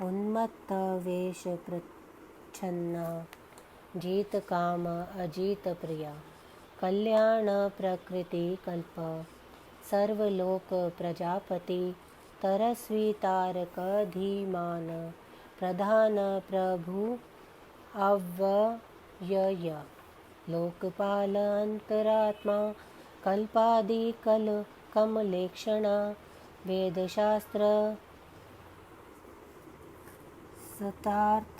उन्मत्त वेश प्रच्छन्न जीत काम अजीत प्रिया कल्याण प्रकृति कल्प सर्वलोक प्रजापति तरस्वी तारक धीमान प्रधान प्रभु अव्यय लोकपाल अंतरात्मा कल्पादि कल कमलेक्षण वेदशास्त्र सतार्थत्वज्ञ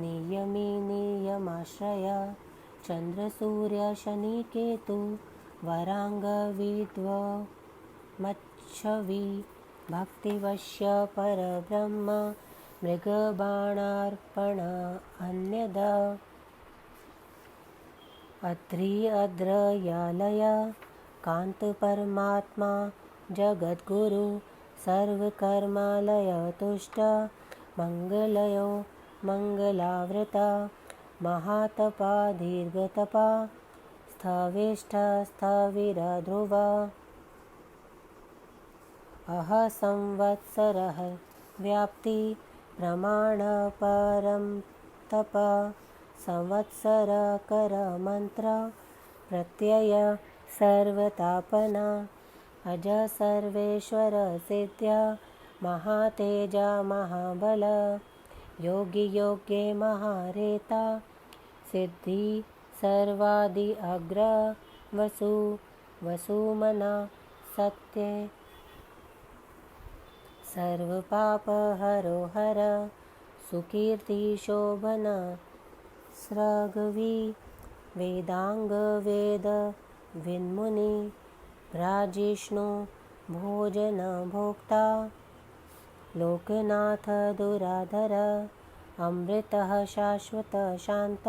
नियमी नियमाश्रय चंद्र सूर्य शनि केतु वरांग विद्व मच्छवी भक्तिवश्य परब्रह्म मृगबाणार्पण अन्यद अद्रि अद्रयालय कांत परमात्मा जगद्गुरु सर्वकर्मालय तुष्ट मंगलयो मंगलावृता महातपा दीर्घतपा स्थविष्ठस्थविरध्रुव अह संवत्सरः व्याप्ति प्रमाणपरं तप संवत्सर कर मंत्र प्रत्यय सर्वतापना अज सर्वेश्वर सिद्ध्या महातेजा महाबल योगी योग्ये महारेता सिद्धि सर्वादि अग्र वसु वसुमना सत्ये सर्वपापहरो हर सुकीर्ति शोभन स्रगवी वेदांग वेद विन्मुनि भ्राजिष्णु भोजन भोक्ता लोकनाथ दुराधर अमृतः शाश्वत शांत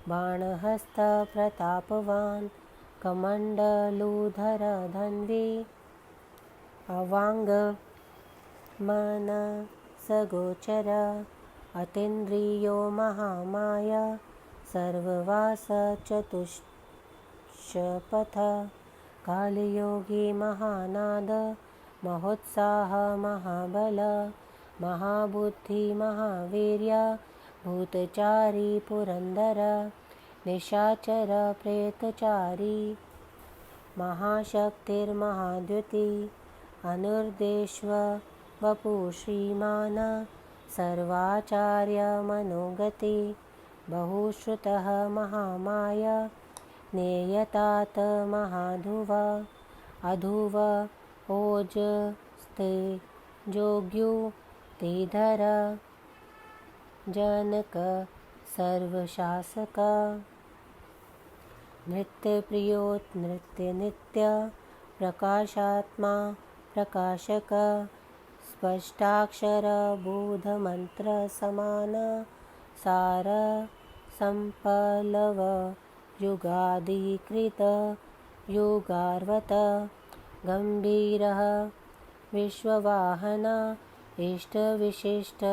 बाणहस्त प्रतापवान कमंडलूधर धन्वी अवांग मन सगोचर अतीन्द्रियो महामाया सर्ववास चतुष्पथ कालयोगी महानाद महोत्साह महाबल महाबुद्धि महावीर्य भूतचारी पुरंदर निशाचर प्रेतचारी महाशक्तिर्महाद्युति अनुर्देश्व वपु श्रीमान सर्वाचार्य मनोगति बहुश्रुतः महामाया नेयतात महाधुव अधुव ओजस्ते जोग्यु तेधर जनक सर्वशासक नृत्य प्रियोत नृत्य नित्य प्रकाशात्मा प्रकाशक स्पष्टाक्षर बोध मंत्र समान सार संपलव युगाधिकृत युगार्वत गंभीरः विश्ववाहन इष्ट विशिष्ट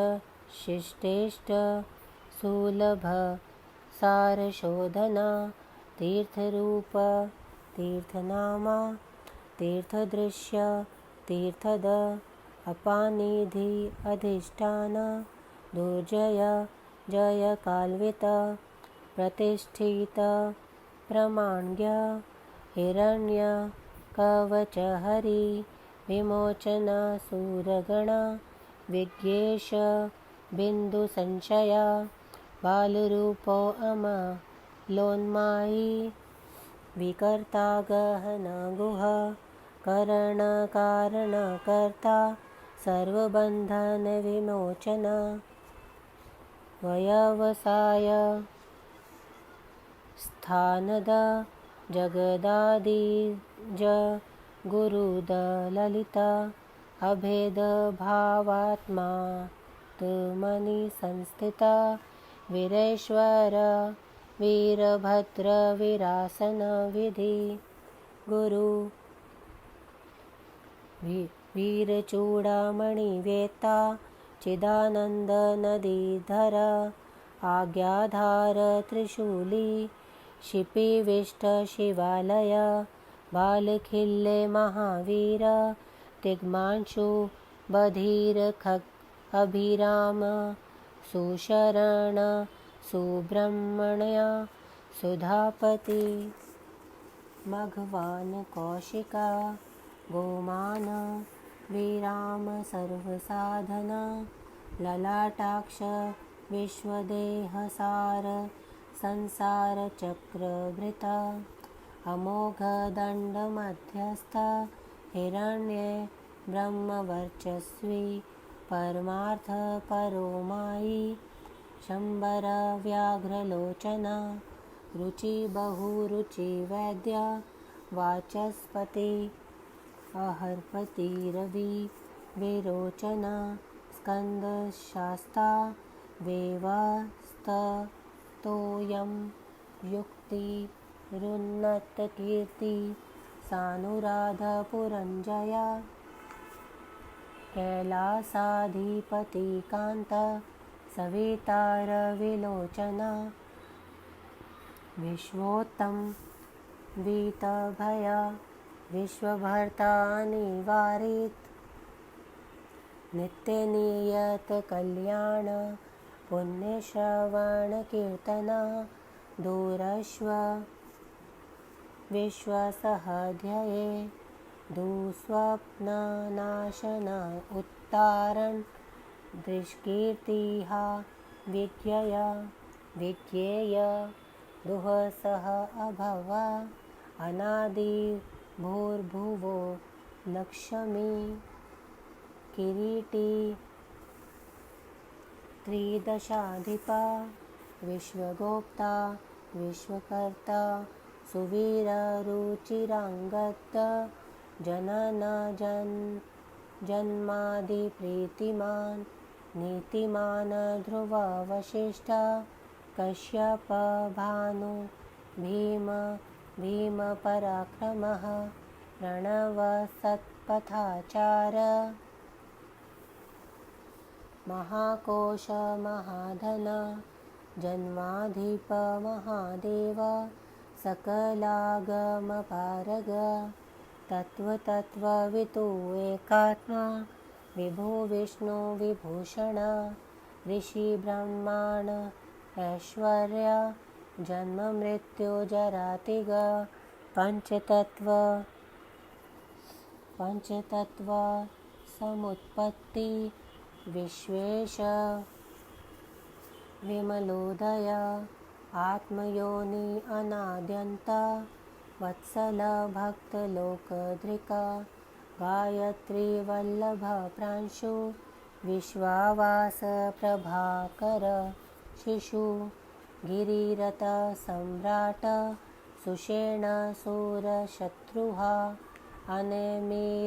शिष्टेष्ट सुलभ सारशोधना तीर्थरूप तीर्थनामा तीर्थदृश्य तीर्थद अपानिधि अधिष्ठान दुर्जय जय काल्वित प्रतिष्ठित प्रमाण्य हिरण्य कवच हरि विमोचन सूरगण विज्ञेश बिंदु संशया बालरूपो अमलोन्मायी विकर्ता गहन गुह करण कारण कर्ता सर्वबंधन विमोचन व्यवसाय स्थानद जगदादिज गुरुद ललित अभेद भावात्मा तुमनि संस्थिता वीरेश्वर वीरभद्र विरासन विधि गुरु वीरचूड़ामणि वेत्ता चिदानंद नदीधर आज्ञाधार त्रिशूली शिपिविष्ट शिवालय बालखिल्ले महावीर तिग्मांशु बधीर खग अभिराम सुशरण सुब्रह्मण्य सुधापति मघवान कौशिका गोमान विराम सर्वसाधन ललाटाक्ष विश्वदेहसार संसार चक्रभृत अमोघ दंड मध्यस्थ हिरण्ये ब्रह्मवर्चस्वी परमार्थ परोमायी शंबर व्याघ्रलोचन रुचि बहुरुचि वैद्य वाचस्पति अहर्पति रवि विरोचन स्कंद शास्ता वेवस्ततोयं युक्ति रुन्नत कीर्ति सानुराध पुरंजया कैलासाधिपति कांत सवितार विलोचन विश्वोत्तम वीतभय विश्वभर्ता निवारित नित्य नियत कल्याण पुण्य श्रवण कीर्तन दूरश्व विश्वसहध्यये दुःस्वप्न नाशन उत्तारण दृष्कीर्तिहा विज्ञेय दुःसह अभव अनादि भूर्भुवो लक्ष्मी किरीटी त्रिदशाधिपा विश्वगोप्ता विश्वकर्ता सुवीररुचिराङ्गद जनन जन्मादिप्रीतिमान् नीतिमान् ध्रुव वसिष्ठ कश्यप भानु भीम पराक्रमः प्रणव सत्पथाचार महाकोश महाधन जन्माधिप महादेव सकलागमपारग तत्त्ववितु एकात्मा विभो विष्णु विभूषण ऋषि ब्रह्माण ऐश्वर्य जन्म मृत्यु जरातिग पंचतत्व समुत्पत्ति विश्वेश विमलोदय आत्मयोनि अनाद्यन्त वत्सल भक्तलोकधृक गायत्री वल्लभ प्रांशु विश्वावास प्रभाकर शिशु गिरिरथ सम्राट सुषेण सूरशत्रुः अनेमिरिष्टनेमि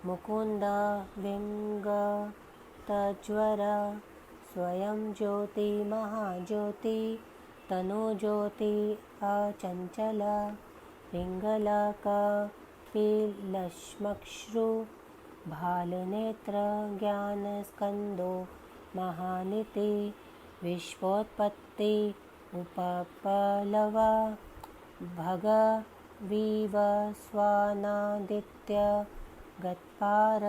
मुकुन्द विङ्गतज्वर स्वयं ज्योति महाज्योति तनुज्योति अचञ्चल पिङ्गलकपिलश्मश्रु भालनेत्र ज्ञानस्कन्दो महानिति विश्वोत्पत्ति उपप्लव भगवीव स्वानादित्य गत्पार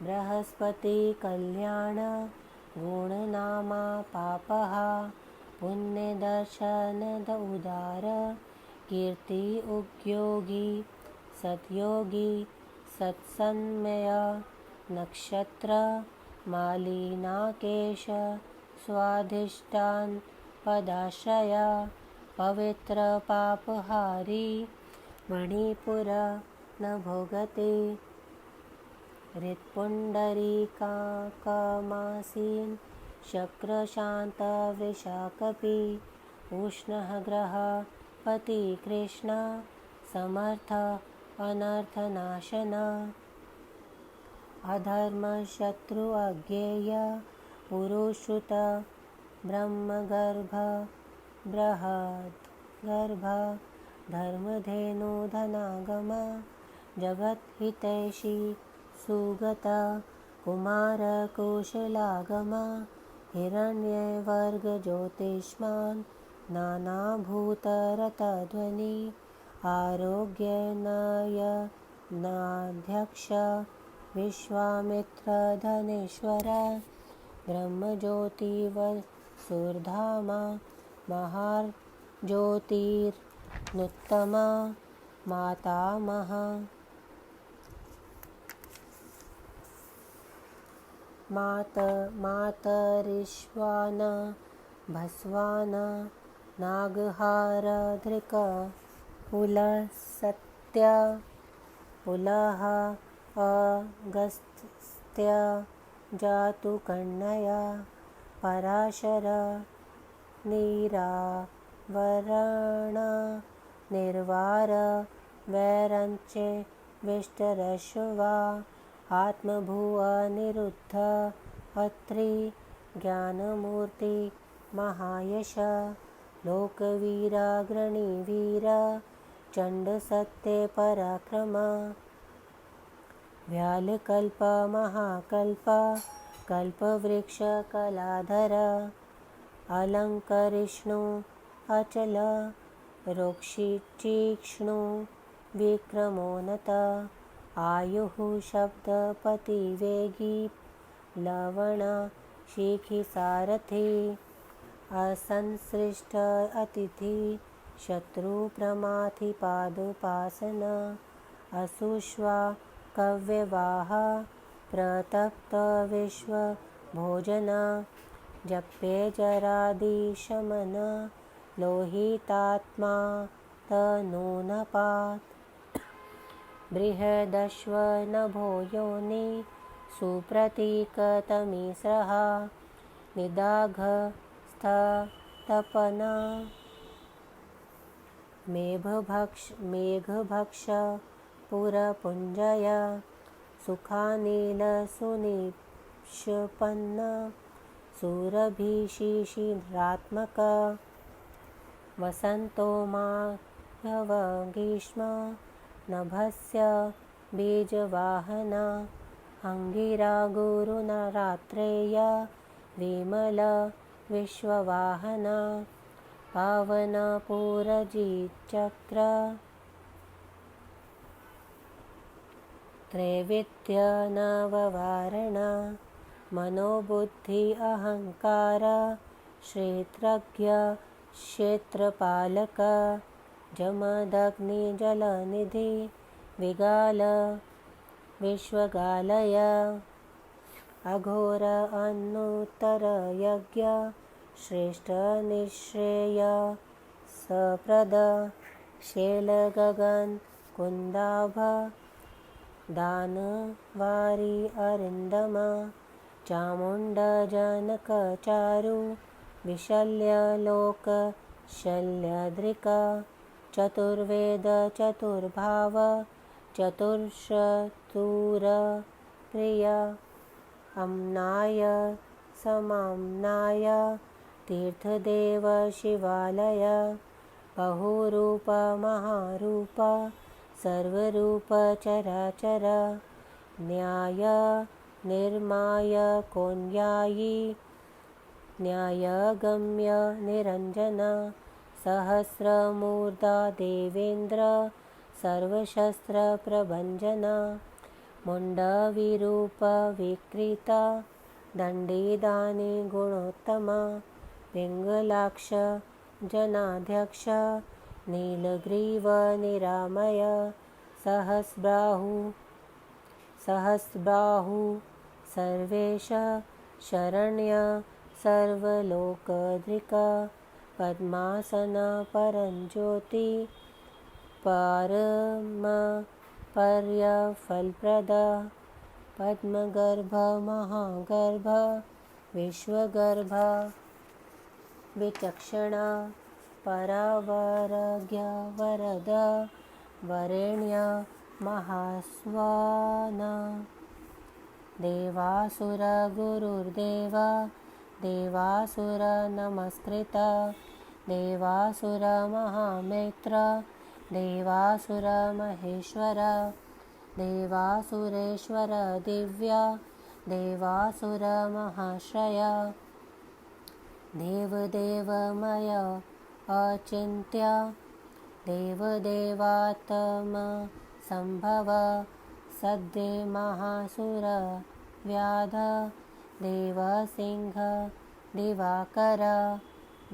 बृहस्पति कल्याण गुणनामा पापः पुण्यदर्शन उदार कीर्ति उद्योगी सद्योगी सत्सन्मय नक्षत्र मालिनाकेश स्वाधिष्ठान पदाश्रय पवित्र पापहारी मणिपुर न भोगते हृत्पुण्डरीकाकमासीन शक्रशांत वृषाकपि उष्णः ग्रह पति कृष्ण समर्थ अनर्थनाशन अधर्म शत्रु अज्ञेय पुरुषुत ब्रह्मगर्भ बृहद्गर्भ धर्मधेनु धनागम जगद्हितैषी सुगत कुमार कुशलागम हिरण्यवर्गज्योतिष्मान् नानाभूतरतध्वनि आरोग्यनयनाध्यक्ष विश्वामित्र धनेश्वर ब्रह्मज्योतिवसुर्धामा महाज्योतिर्नुत्तमा मातामह मातरिश्वान भस्वान नागहारधृक पुलसत्य पुलह अगस्त्य जातुकर्णय पराशर नीरावरण निर्वार वैरञ्चे विष्टरश्वा आत्मभुव निरुद्ध अत्रि ज्ञानमूर्ति महायश लोकवीराग्रणीवीर चण्डसत्ये पराक्रम व्यालकल्प महाकल्प कल्पवृक्ष कलाधर अलङ्करिष्णु अचल रोक्षिचीक्ष्णु विक्रमोन्नत आयुः शब्दपतिवेगी लवण शिखिसारथि असंसृष्ट अतिथि शत्रुप्रमाथिपादुपासन असुष्वा कव्यवाह प्रतप्त विश्वभोजन जप्ये जरादिशमन लोहितात्मा तनूनपात् बृहदश्वनभो योनि सुप्रतीकतमिस्रः निदाघस्थतपना मेघभक्ष पुरपुञ्जय सुखानिलसुनिक्षपन्न सुरभिशिशिरात्मक वसन्तो माघवग्रीष्म नभस्य बीजवाहना अङ्गिरा गुरुनरात्रेय विमल विश्ववाहना पावनपुरजिचक्र त्रैविद्य नववारण मनोबुद्धि अहङ्कार क्षेत्रज्ञ क्षेत्रपालक जमदग्निजलनिधि विगाल विश्वगालय अघोर अनुत्तरयज्ञ श्रेष्ठ निःश्रेय सप्रद शैलगगन कुन्दाभ दानवारी अरिन्दम चामुण्डजनकचारु विशल्यलोक शल्यदृक चतुर्वेद चतुर्भाव चतुर्शतुरप्रिय अम्नाय समाम्नाय तीर्थदेव शिवालय बहुरूप महारूप सर्वरूप चराचर न्याय निर्माय कोन्यायी न्यायगम्य निरञ्जन सहस्रमूर्धा देवेन्द्र सर्वशस्त्रप्रभञ्जन मुण्डविरूप विक्रीता दण्डिदानि गुणोत्तम पिङ्गलाक्ष जनाध्यक्ष नीलग्रीव निरामय सहस्रबाहु सर्वेश शरण्य सर्वलोकधृक पद्मासन परञ्ज्योति परमपर्यफलप्रद पद्मगर्भ महागर्भ विश्वगर्भ विचक्षण परावरज्ञ वरद वरेण्य महास्वान देवासुर गुरुर्देव देवासुर नमस्कृत देवासुर महामेत्र देवासुर महेश्वर देवासुरेश्वर दिव्य देवासुर महाश्रय देवदेवमय अचिन्त्य देवदेवात्मसम्भव सद्ये महासुर व्याध देवसिंह दिवाकर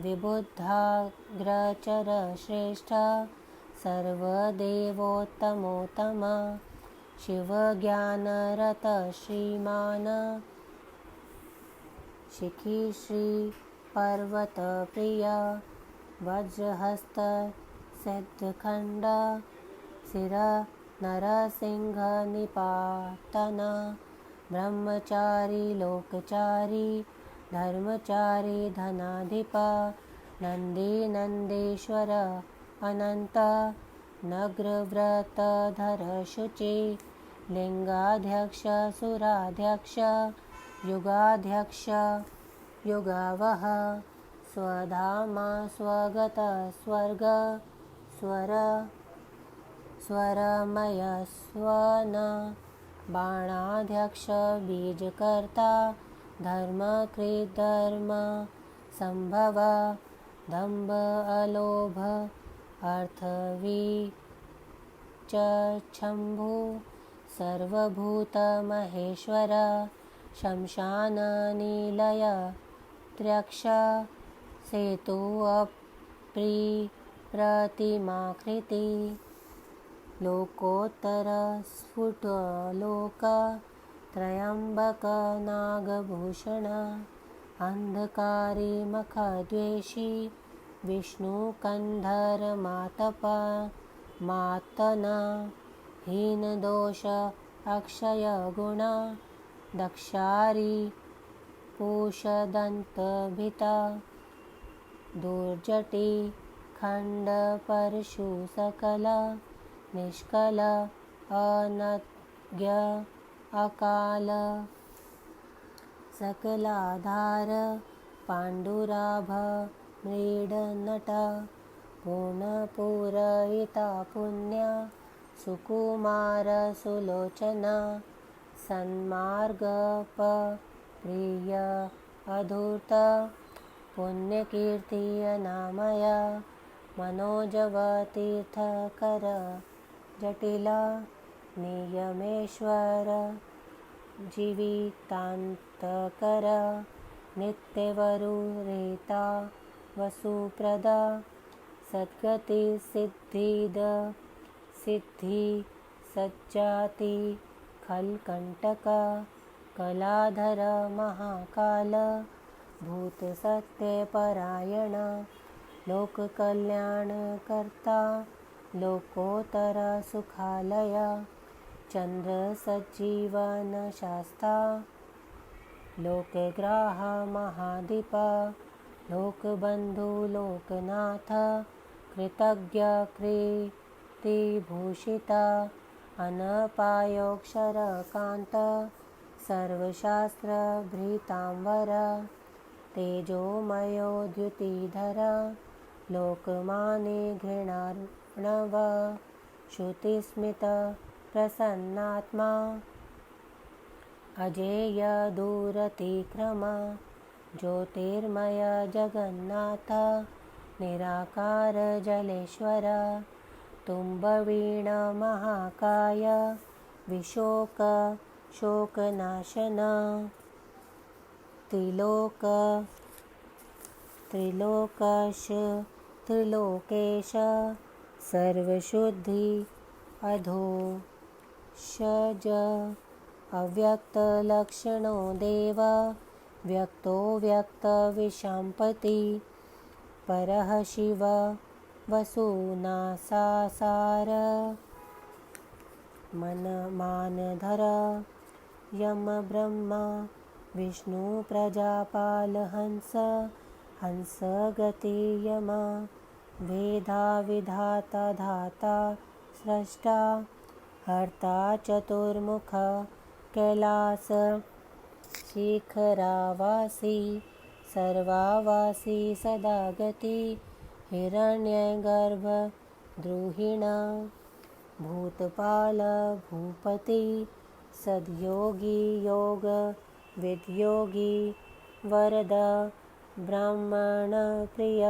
विबुद्धाग्रचर श्रेष्ठ सर्वदेवोत्तमोत्तम शिवज्ञानरत श्रीमान शिखी श्री पर्वतप्रिय वज्रहस्त सिद्धखण्ड शिर नरसिंह निपातन ब्रह्मचारी लोकचारी धर्मचारी धनाधिप नंदी नंदेश्वर अनंत नग्रव्रतधर शुचि लिंगाध्यक्ष सुराध्यक्ष युगाध्यक्ष युगावह स्वधामा स्वगत स्वर्ग स्वर स्वरमय स्वन बाणाध्यक्ष बीजकर्ता धर्मकृत धर्म संभव दंभ अलोभ अर्थविचक्षम्भु सर्वभूत महेश्वर शमशान निलय त्र्यक्ष सेतु अप्री प्रतिमाकृति लोकोत्तर स्फुटलोक त्रयंबक नागभूषण अंधकारी मखद्वेषी विष्णुकंधर मातपा मातना हीन दोष अक्षय गुण दक्षारी पूषदंतभिता दुर्जटी खंड परशु सकल निष्कल अनज्ञ अकाल सकलाधार पांडुराभ मृडनट पूर्णपूरयिता पुण्य सुकुमार सुलोचना सन्मार्गप प्रिय अधूर्त पुण्यकीर्ति अनामय मनोजवतीर्थकर जटिल नियमेश्वर जीवितांतकर नित्यवरुरेता वसुप्रदा सद्गति सिद्धिद सिद्धि सज्जाति खलकंटक कलाधर महाकाल भूत सत्य परायण लोक कल्याण करता लोकोत्तर सुखालय चंद्र सज्जीवन शास्ता लोकग्राह महादीप लोकबंधु लोकनाथ कृतज्ञ कृतिभूषिता अनपायोक्षर कांत सर्वशास्त्र भृतांबर तेजोमयो द्युतिधर लोकमानि घृणार्णव श्रुतिस्मित प्रसन्नात्मा अजेय दूरतिक्रम ज्योतिर्मय जगन्नाथ निराकार जलेश्वर तुम्बवीण महाकाय विशोक शोकनाशन त्रिलोकश त्रिलोकेश सर्वशुद्धि अधोषज अव्यक्तलक्षणो देव व्यक्तो व्यक्तविशाम्पति परः शिव वसुनासासार मानधर यम ब्रह्मा विष्णु प्रजापाल हंस हंस गति यम वेदा विधाता धाता स्रष्टा हर्ता चतुर्मुख कैलास शिखरावासी सर्वावासी सदागति हिरण्यगर्भ द्रुहिणा भूतपाल भूपति सद्योगी योग विद्योगी वरद ब्राह्मण प्रिय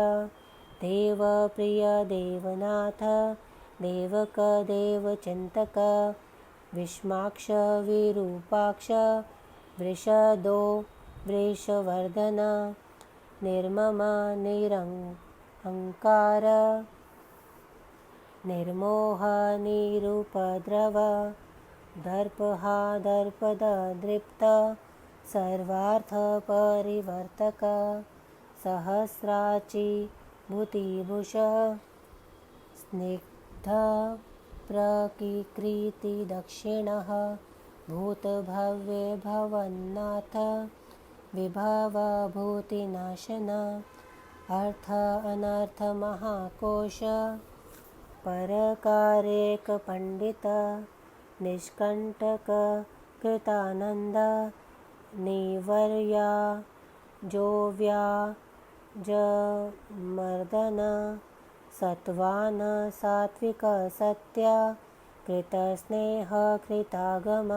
देव प्रिय देवनाथ देवक देवचिंतक विष्माक्ष विरूपाक्ष वृषदो वृषवर्धन निर्मम निरहंकार निर्मोह निरुपद्रव दर्पहा दर्पद दृप्त सर्वार्थ परिवर्तक सहस्राची भूतिभूष स्निग्ध प्रकीर्ति दक्षिणः भूतभव्ये भवन्नाथ विभव भूतिनाशन अर्थ अनर्थ महाकोश परकारेक पंडित निष्कंटक कृतानंद निवर्या जोव्या जमर्दन सत्वान सात्विक सत्य कृतस्नेह कृतागम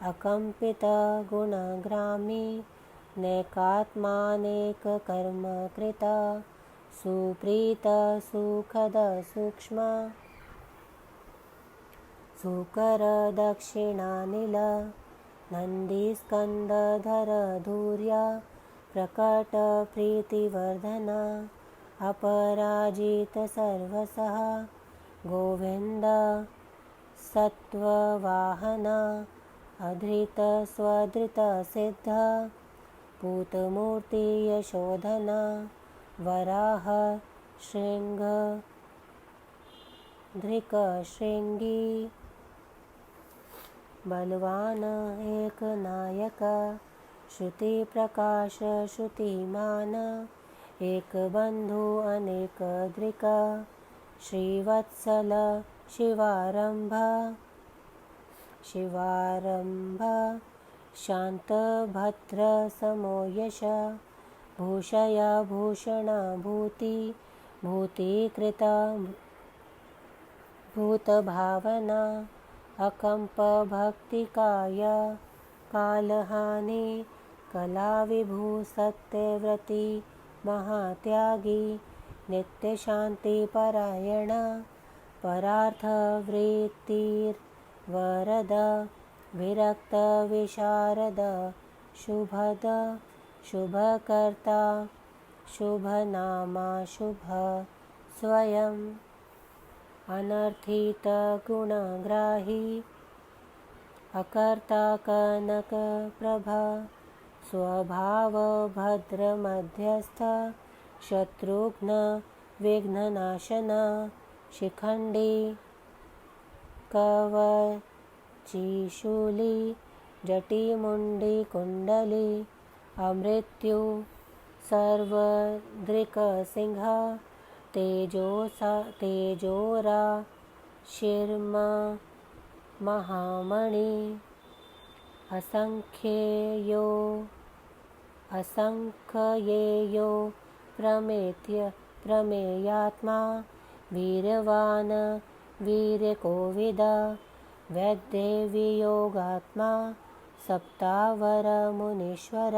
अकंपित गुणग्रामी नैकात्मानेककर्म कृता सुप्रीत सुखद सूक्ष्म सुकर दक्षिणानिल नन्दीस्कन्दधर धूर्या प्रकट प्रीतिवर्धना अपराजित सर्वसः गोविन्द सत्त्ववाहना अधृत स्वधृत सिद्ध पूतमूर्ति यशोधना वराह शृंग धृक श्रृंगी बलवान एक नायक श्रुति प्रकाश श्रुतिमान एक बंधु अनेक दृक श्रीवत्सल शिवारंभ शांत भद्र समो यश भूषया भूषण भूति भूतिकृता भूत भावना अकंप भक्तिकाय कालहानि कला विभू सत्यव्रती महात्यागी नित्य शांति परायण परार्थ वृत्तिर्वरद विरक्त विशारद शुभद शुभकर्ता शुभनामा शुभ स्वयं अनर्थित गुणग्राही अकर्ता कनक प्रभा स्वभाव भद्र मध्यस्थ शत्रुघ्न विघ्ननाशन शिखंडी कवचीशूली जटिमुंडी कुंडली अमृत्यु सर्वदृक सिंह तेजोरा शिर्म महामणि असंख्येयो प्रमेयात्मा वीरवान वीरकोविद वैद्यवियोगात्मा सप्तावर मुनीश्वर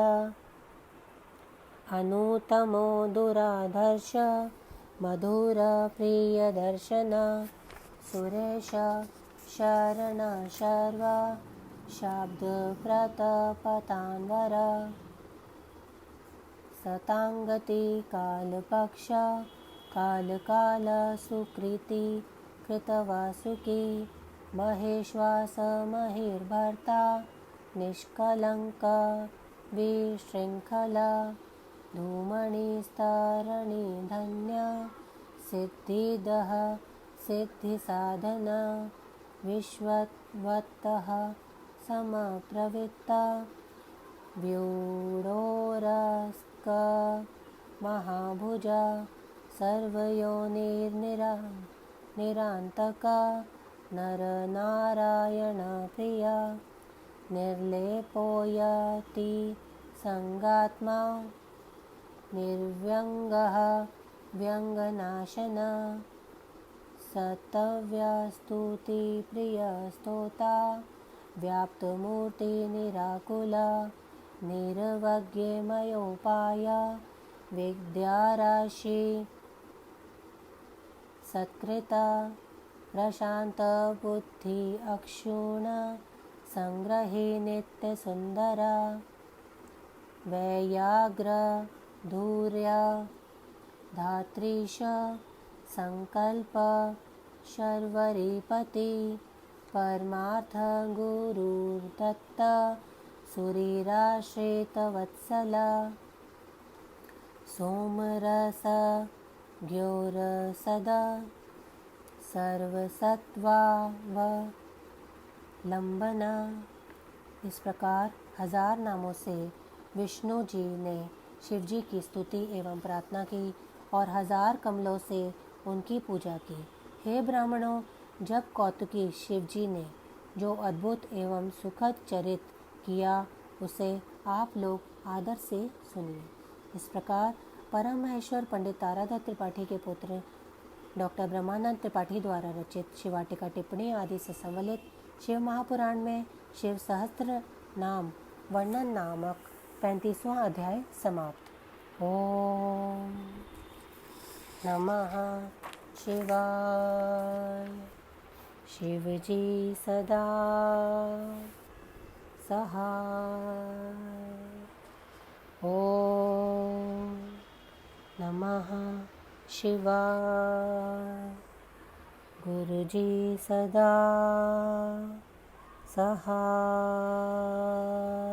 अनुतमो दुराधर्ष मधुर प्रियदर्शन सुरेश शरण शर्व शाब्द प्रतपतान्वर सतांगति कालपक्ष काल सुकृति कृतवासुकी महेश्वास महिर्भर्ता निष्कलंक विशृंखला धूमणिस्तरणि धन्य सिद्धिदः सिद्धिसाधना विश्ववत्तः समप्रवृत्ता व्यूढोरस्क महाभुजा सर्वयोनिर्निरान्तका नरनारायणप्रिया निर्लेपोयति संगात्मा निर्व्यङ्गः व्यङ्गनाशन सतव्यस्तुतिप्रियस्तोता व्याप्तमूर्ति निराकुला निर्वज्ञमयोपाय विद्याराशि सत्कृता प्रशांत बुद्धि अक्षुण संग्रही नित्य सुंदरा वैयाग्र धूर्या धात्रीश संकल्प शर्वरीपति परमार्थ गुरुर्दत्त सुरीराश्रितवत्सला सोमरस घ्योरसदा सर्वसत्वावलंबना। इस प्रकार 1000 नामों से विष्णु जी ने शिव जी की स्तुति एवं प्रार्थना की और 1000 कमलों से उनकी पूजा की। हे ब्राह्मणों, जब कौतुकी शिव जी ने जो अद्भुत एवं सुखद चरित किया उसे आप लोग आदर से सुनिए। इस प्रकार परम महेश्वर पंडित ताराधर त्रिपाठी के पुत्र डॉक्टर ब्रह्मानंद त्रिपाठी द्वारा रचित शिवाटिका टिप्पणी आदि से संवलित शिव महापुराण में शिव सहस्त्र नाम वर्णन नामक 35वां अध्याय समाप्त। ओम नमः शिवाय। शिव जी सदा सहाय। ओम नमः शिवाय। गुरु जी सदा सहाय।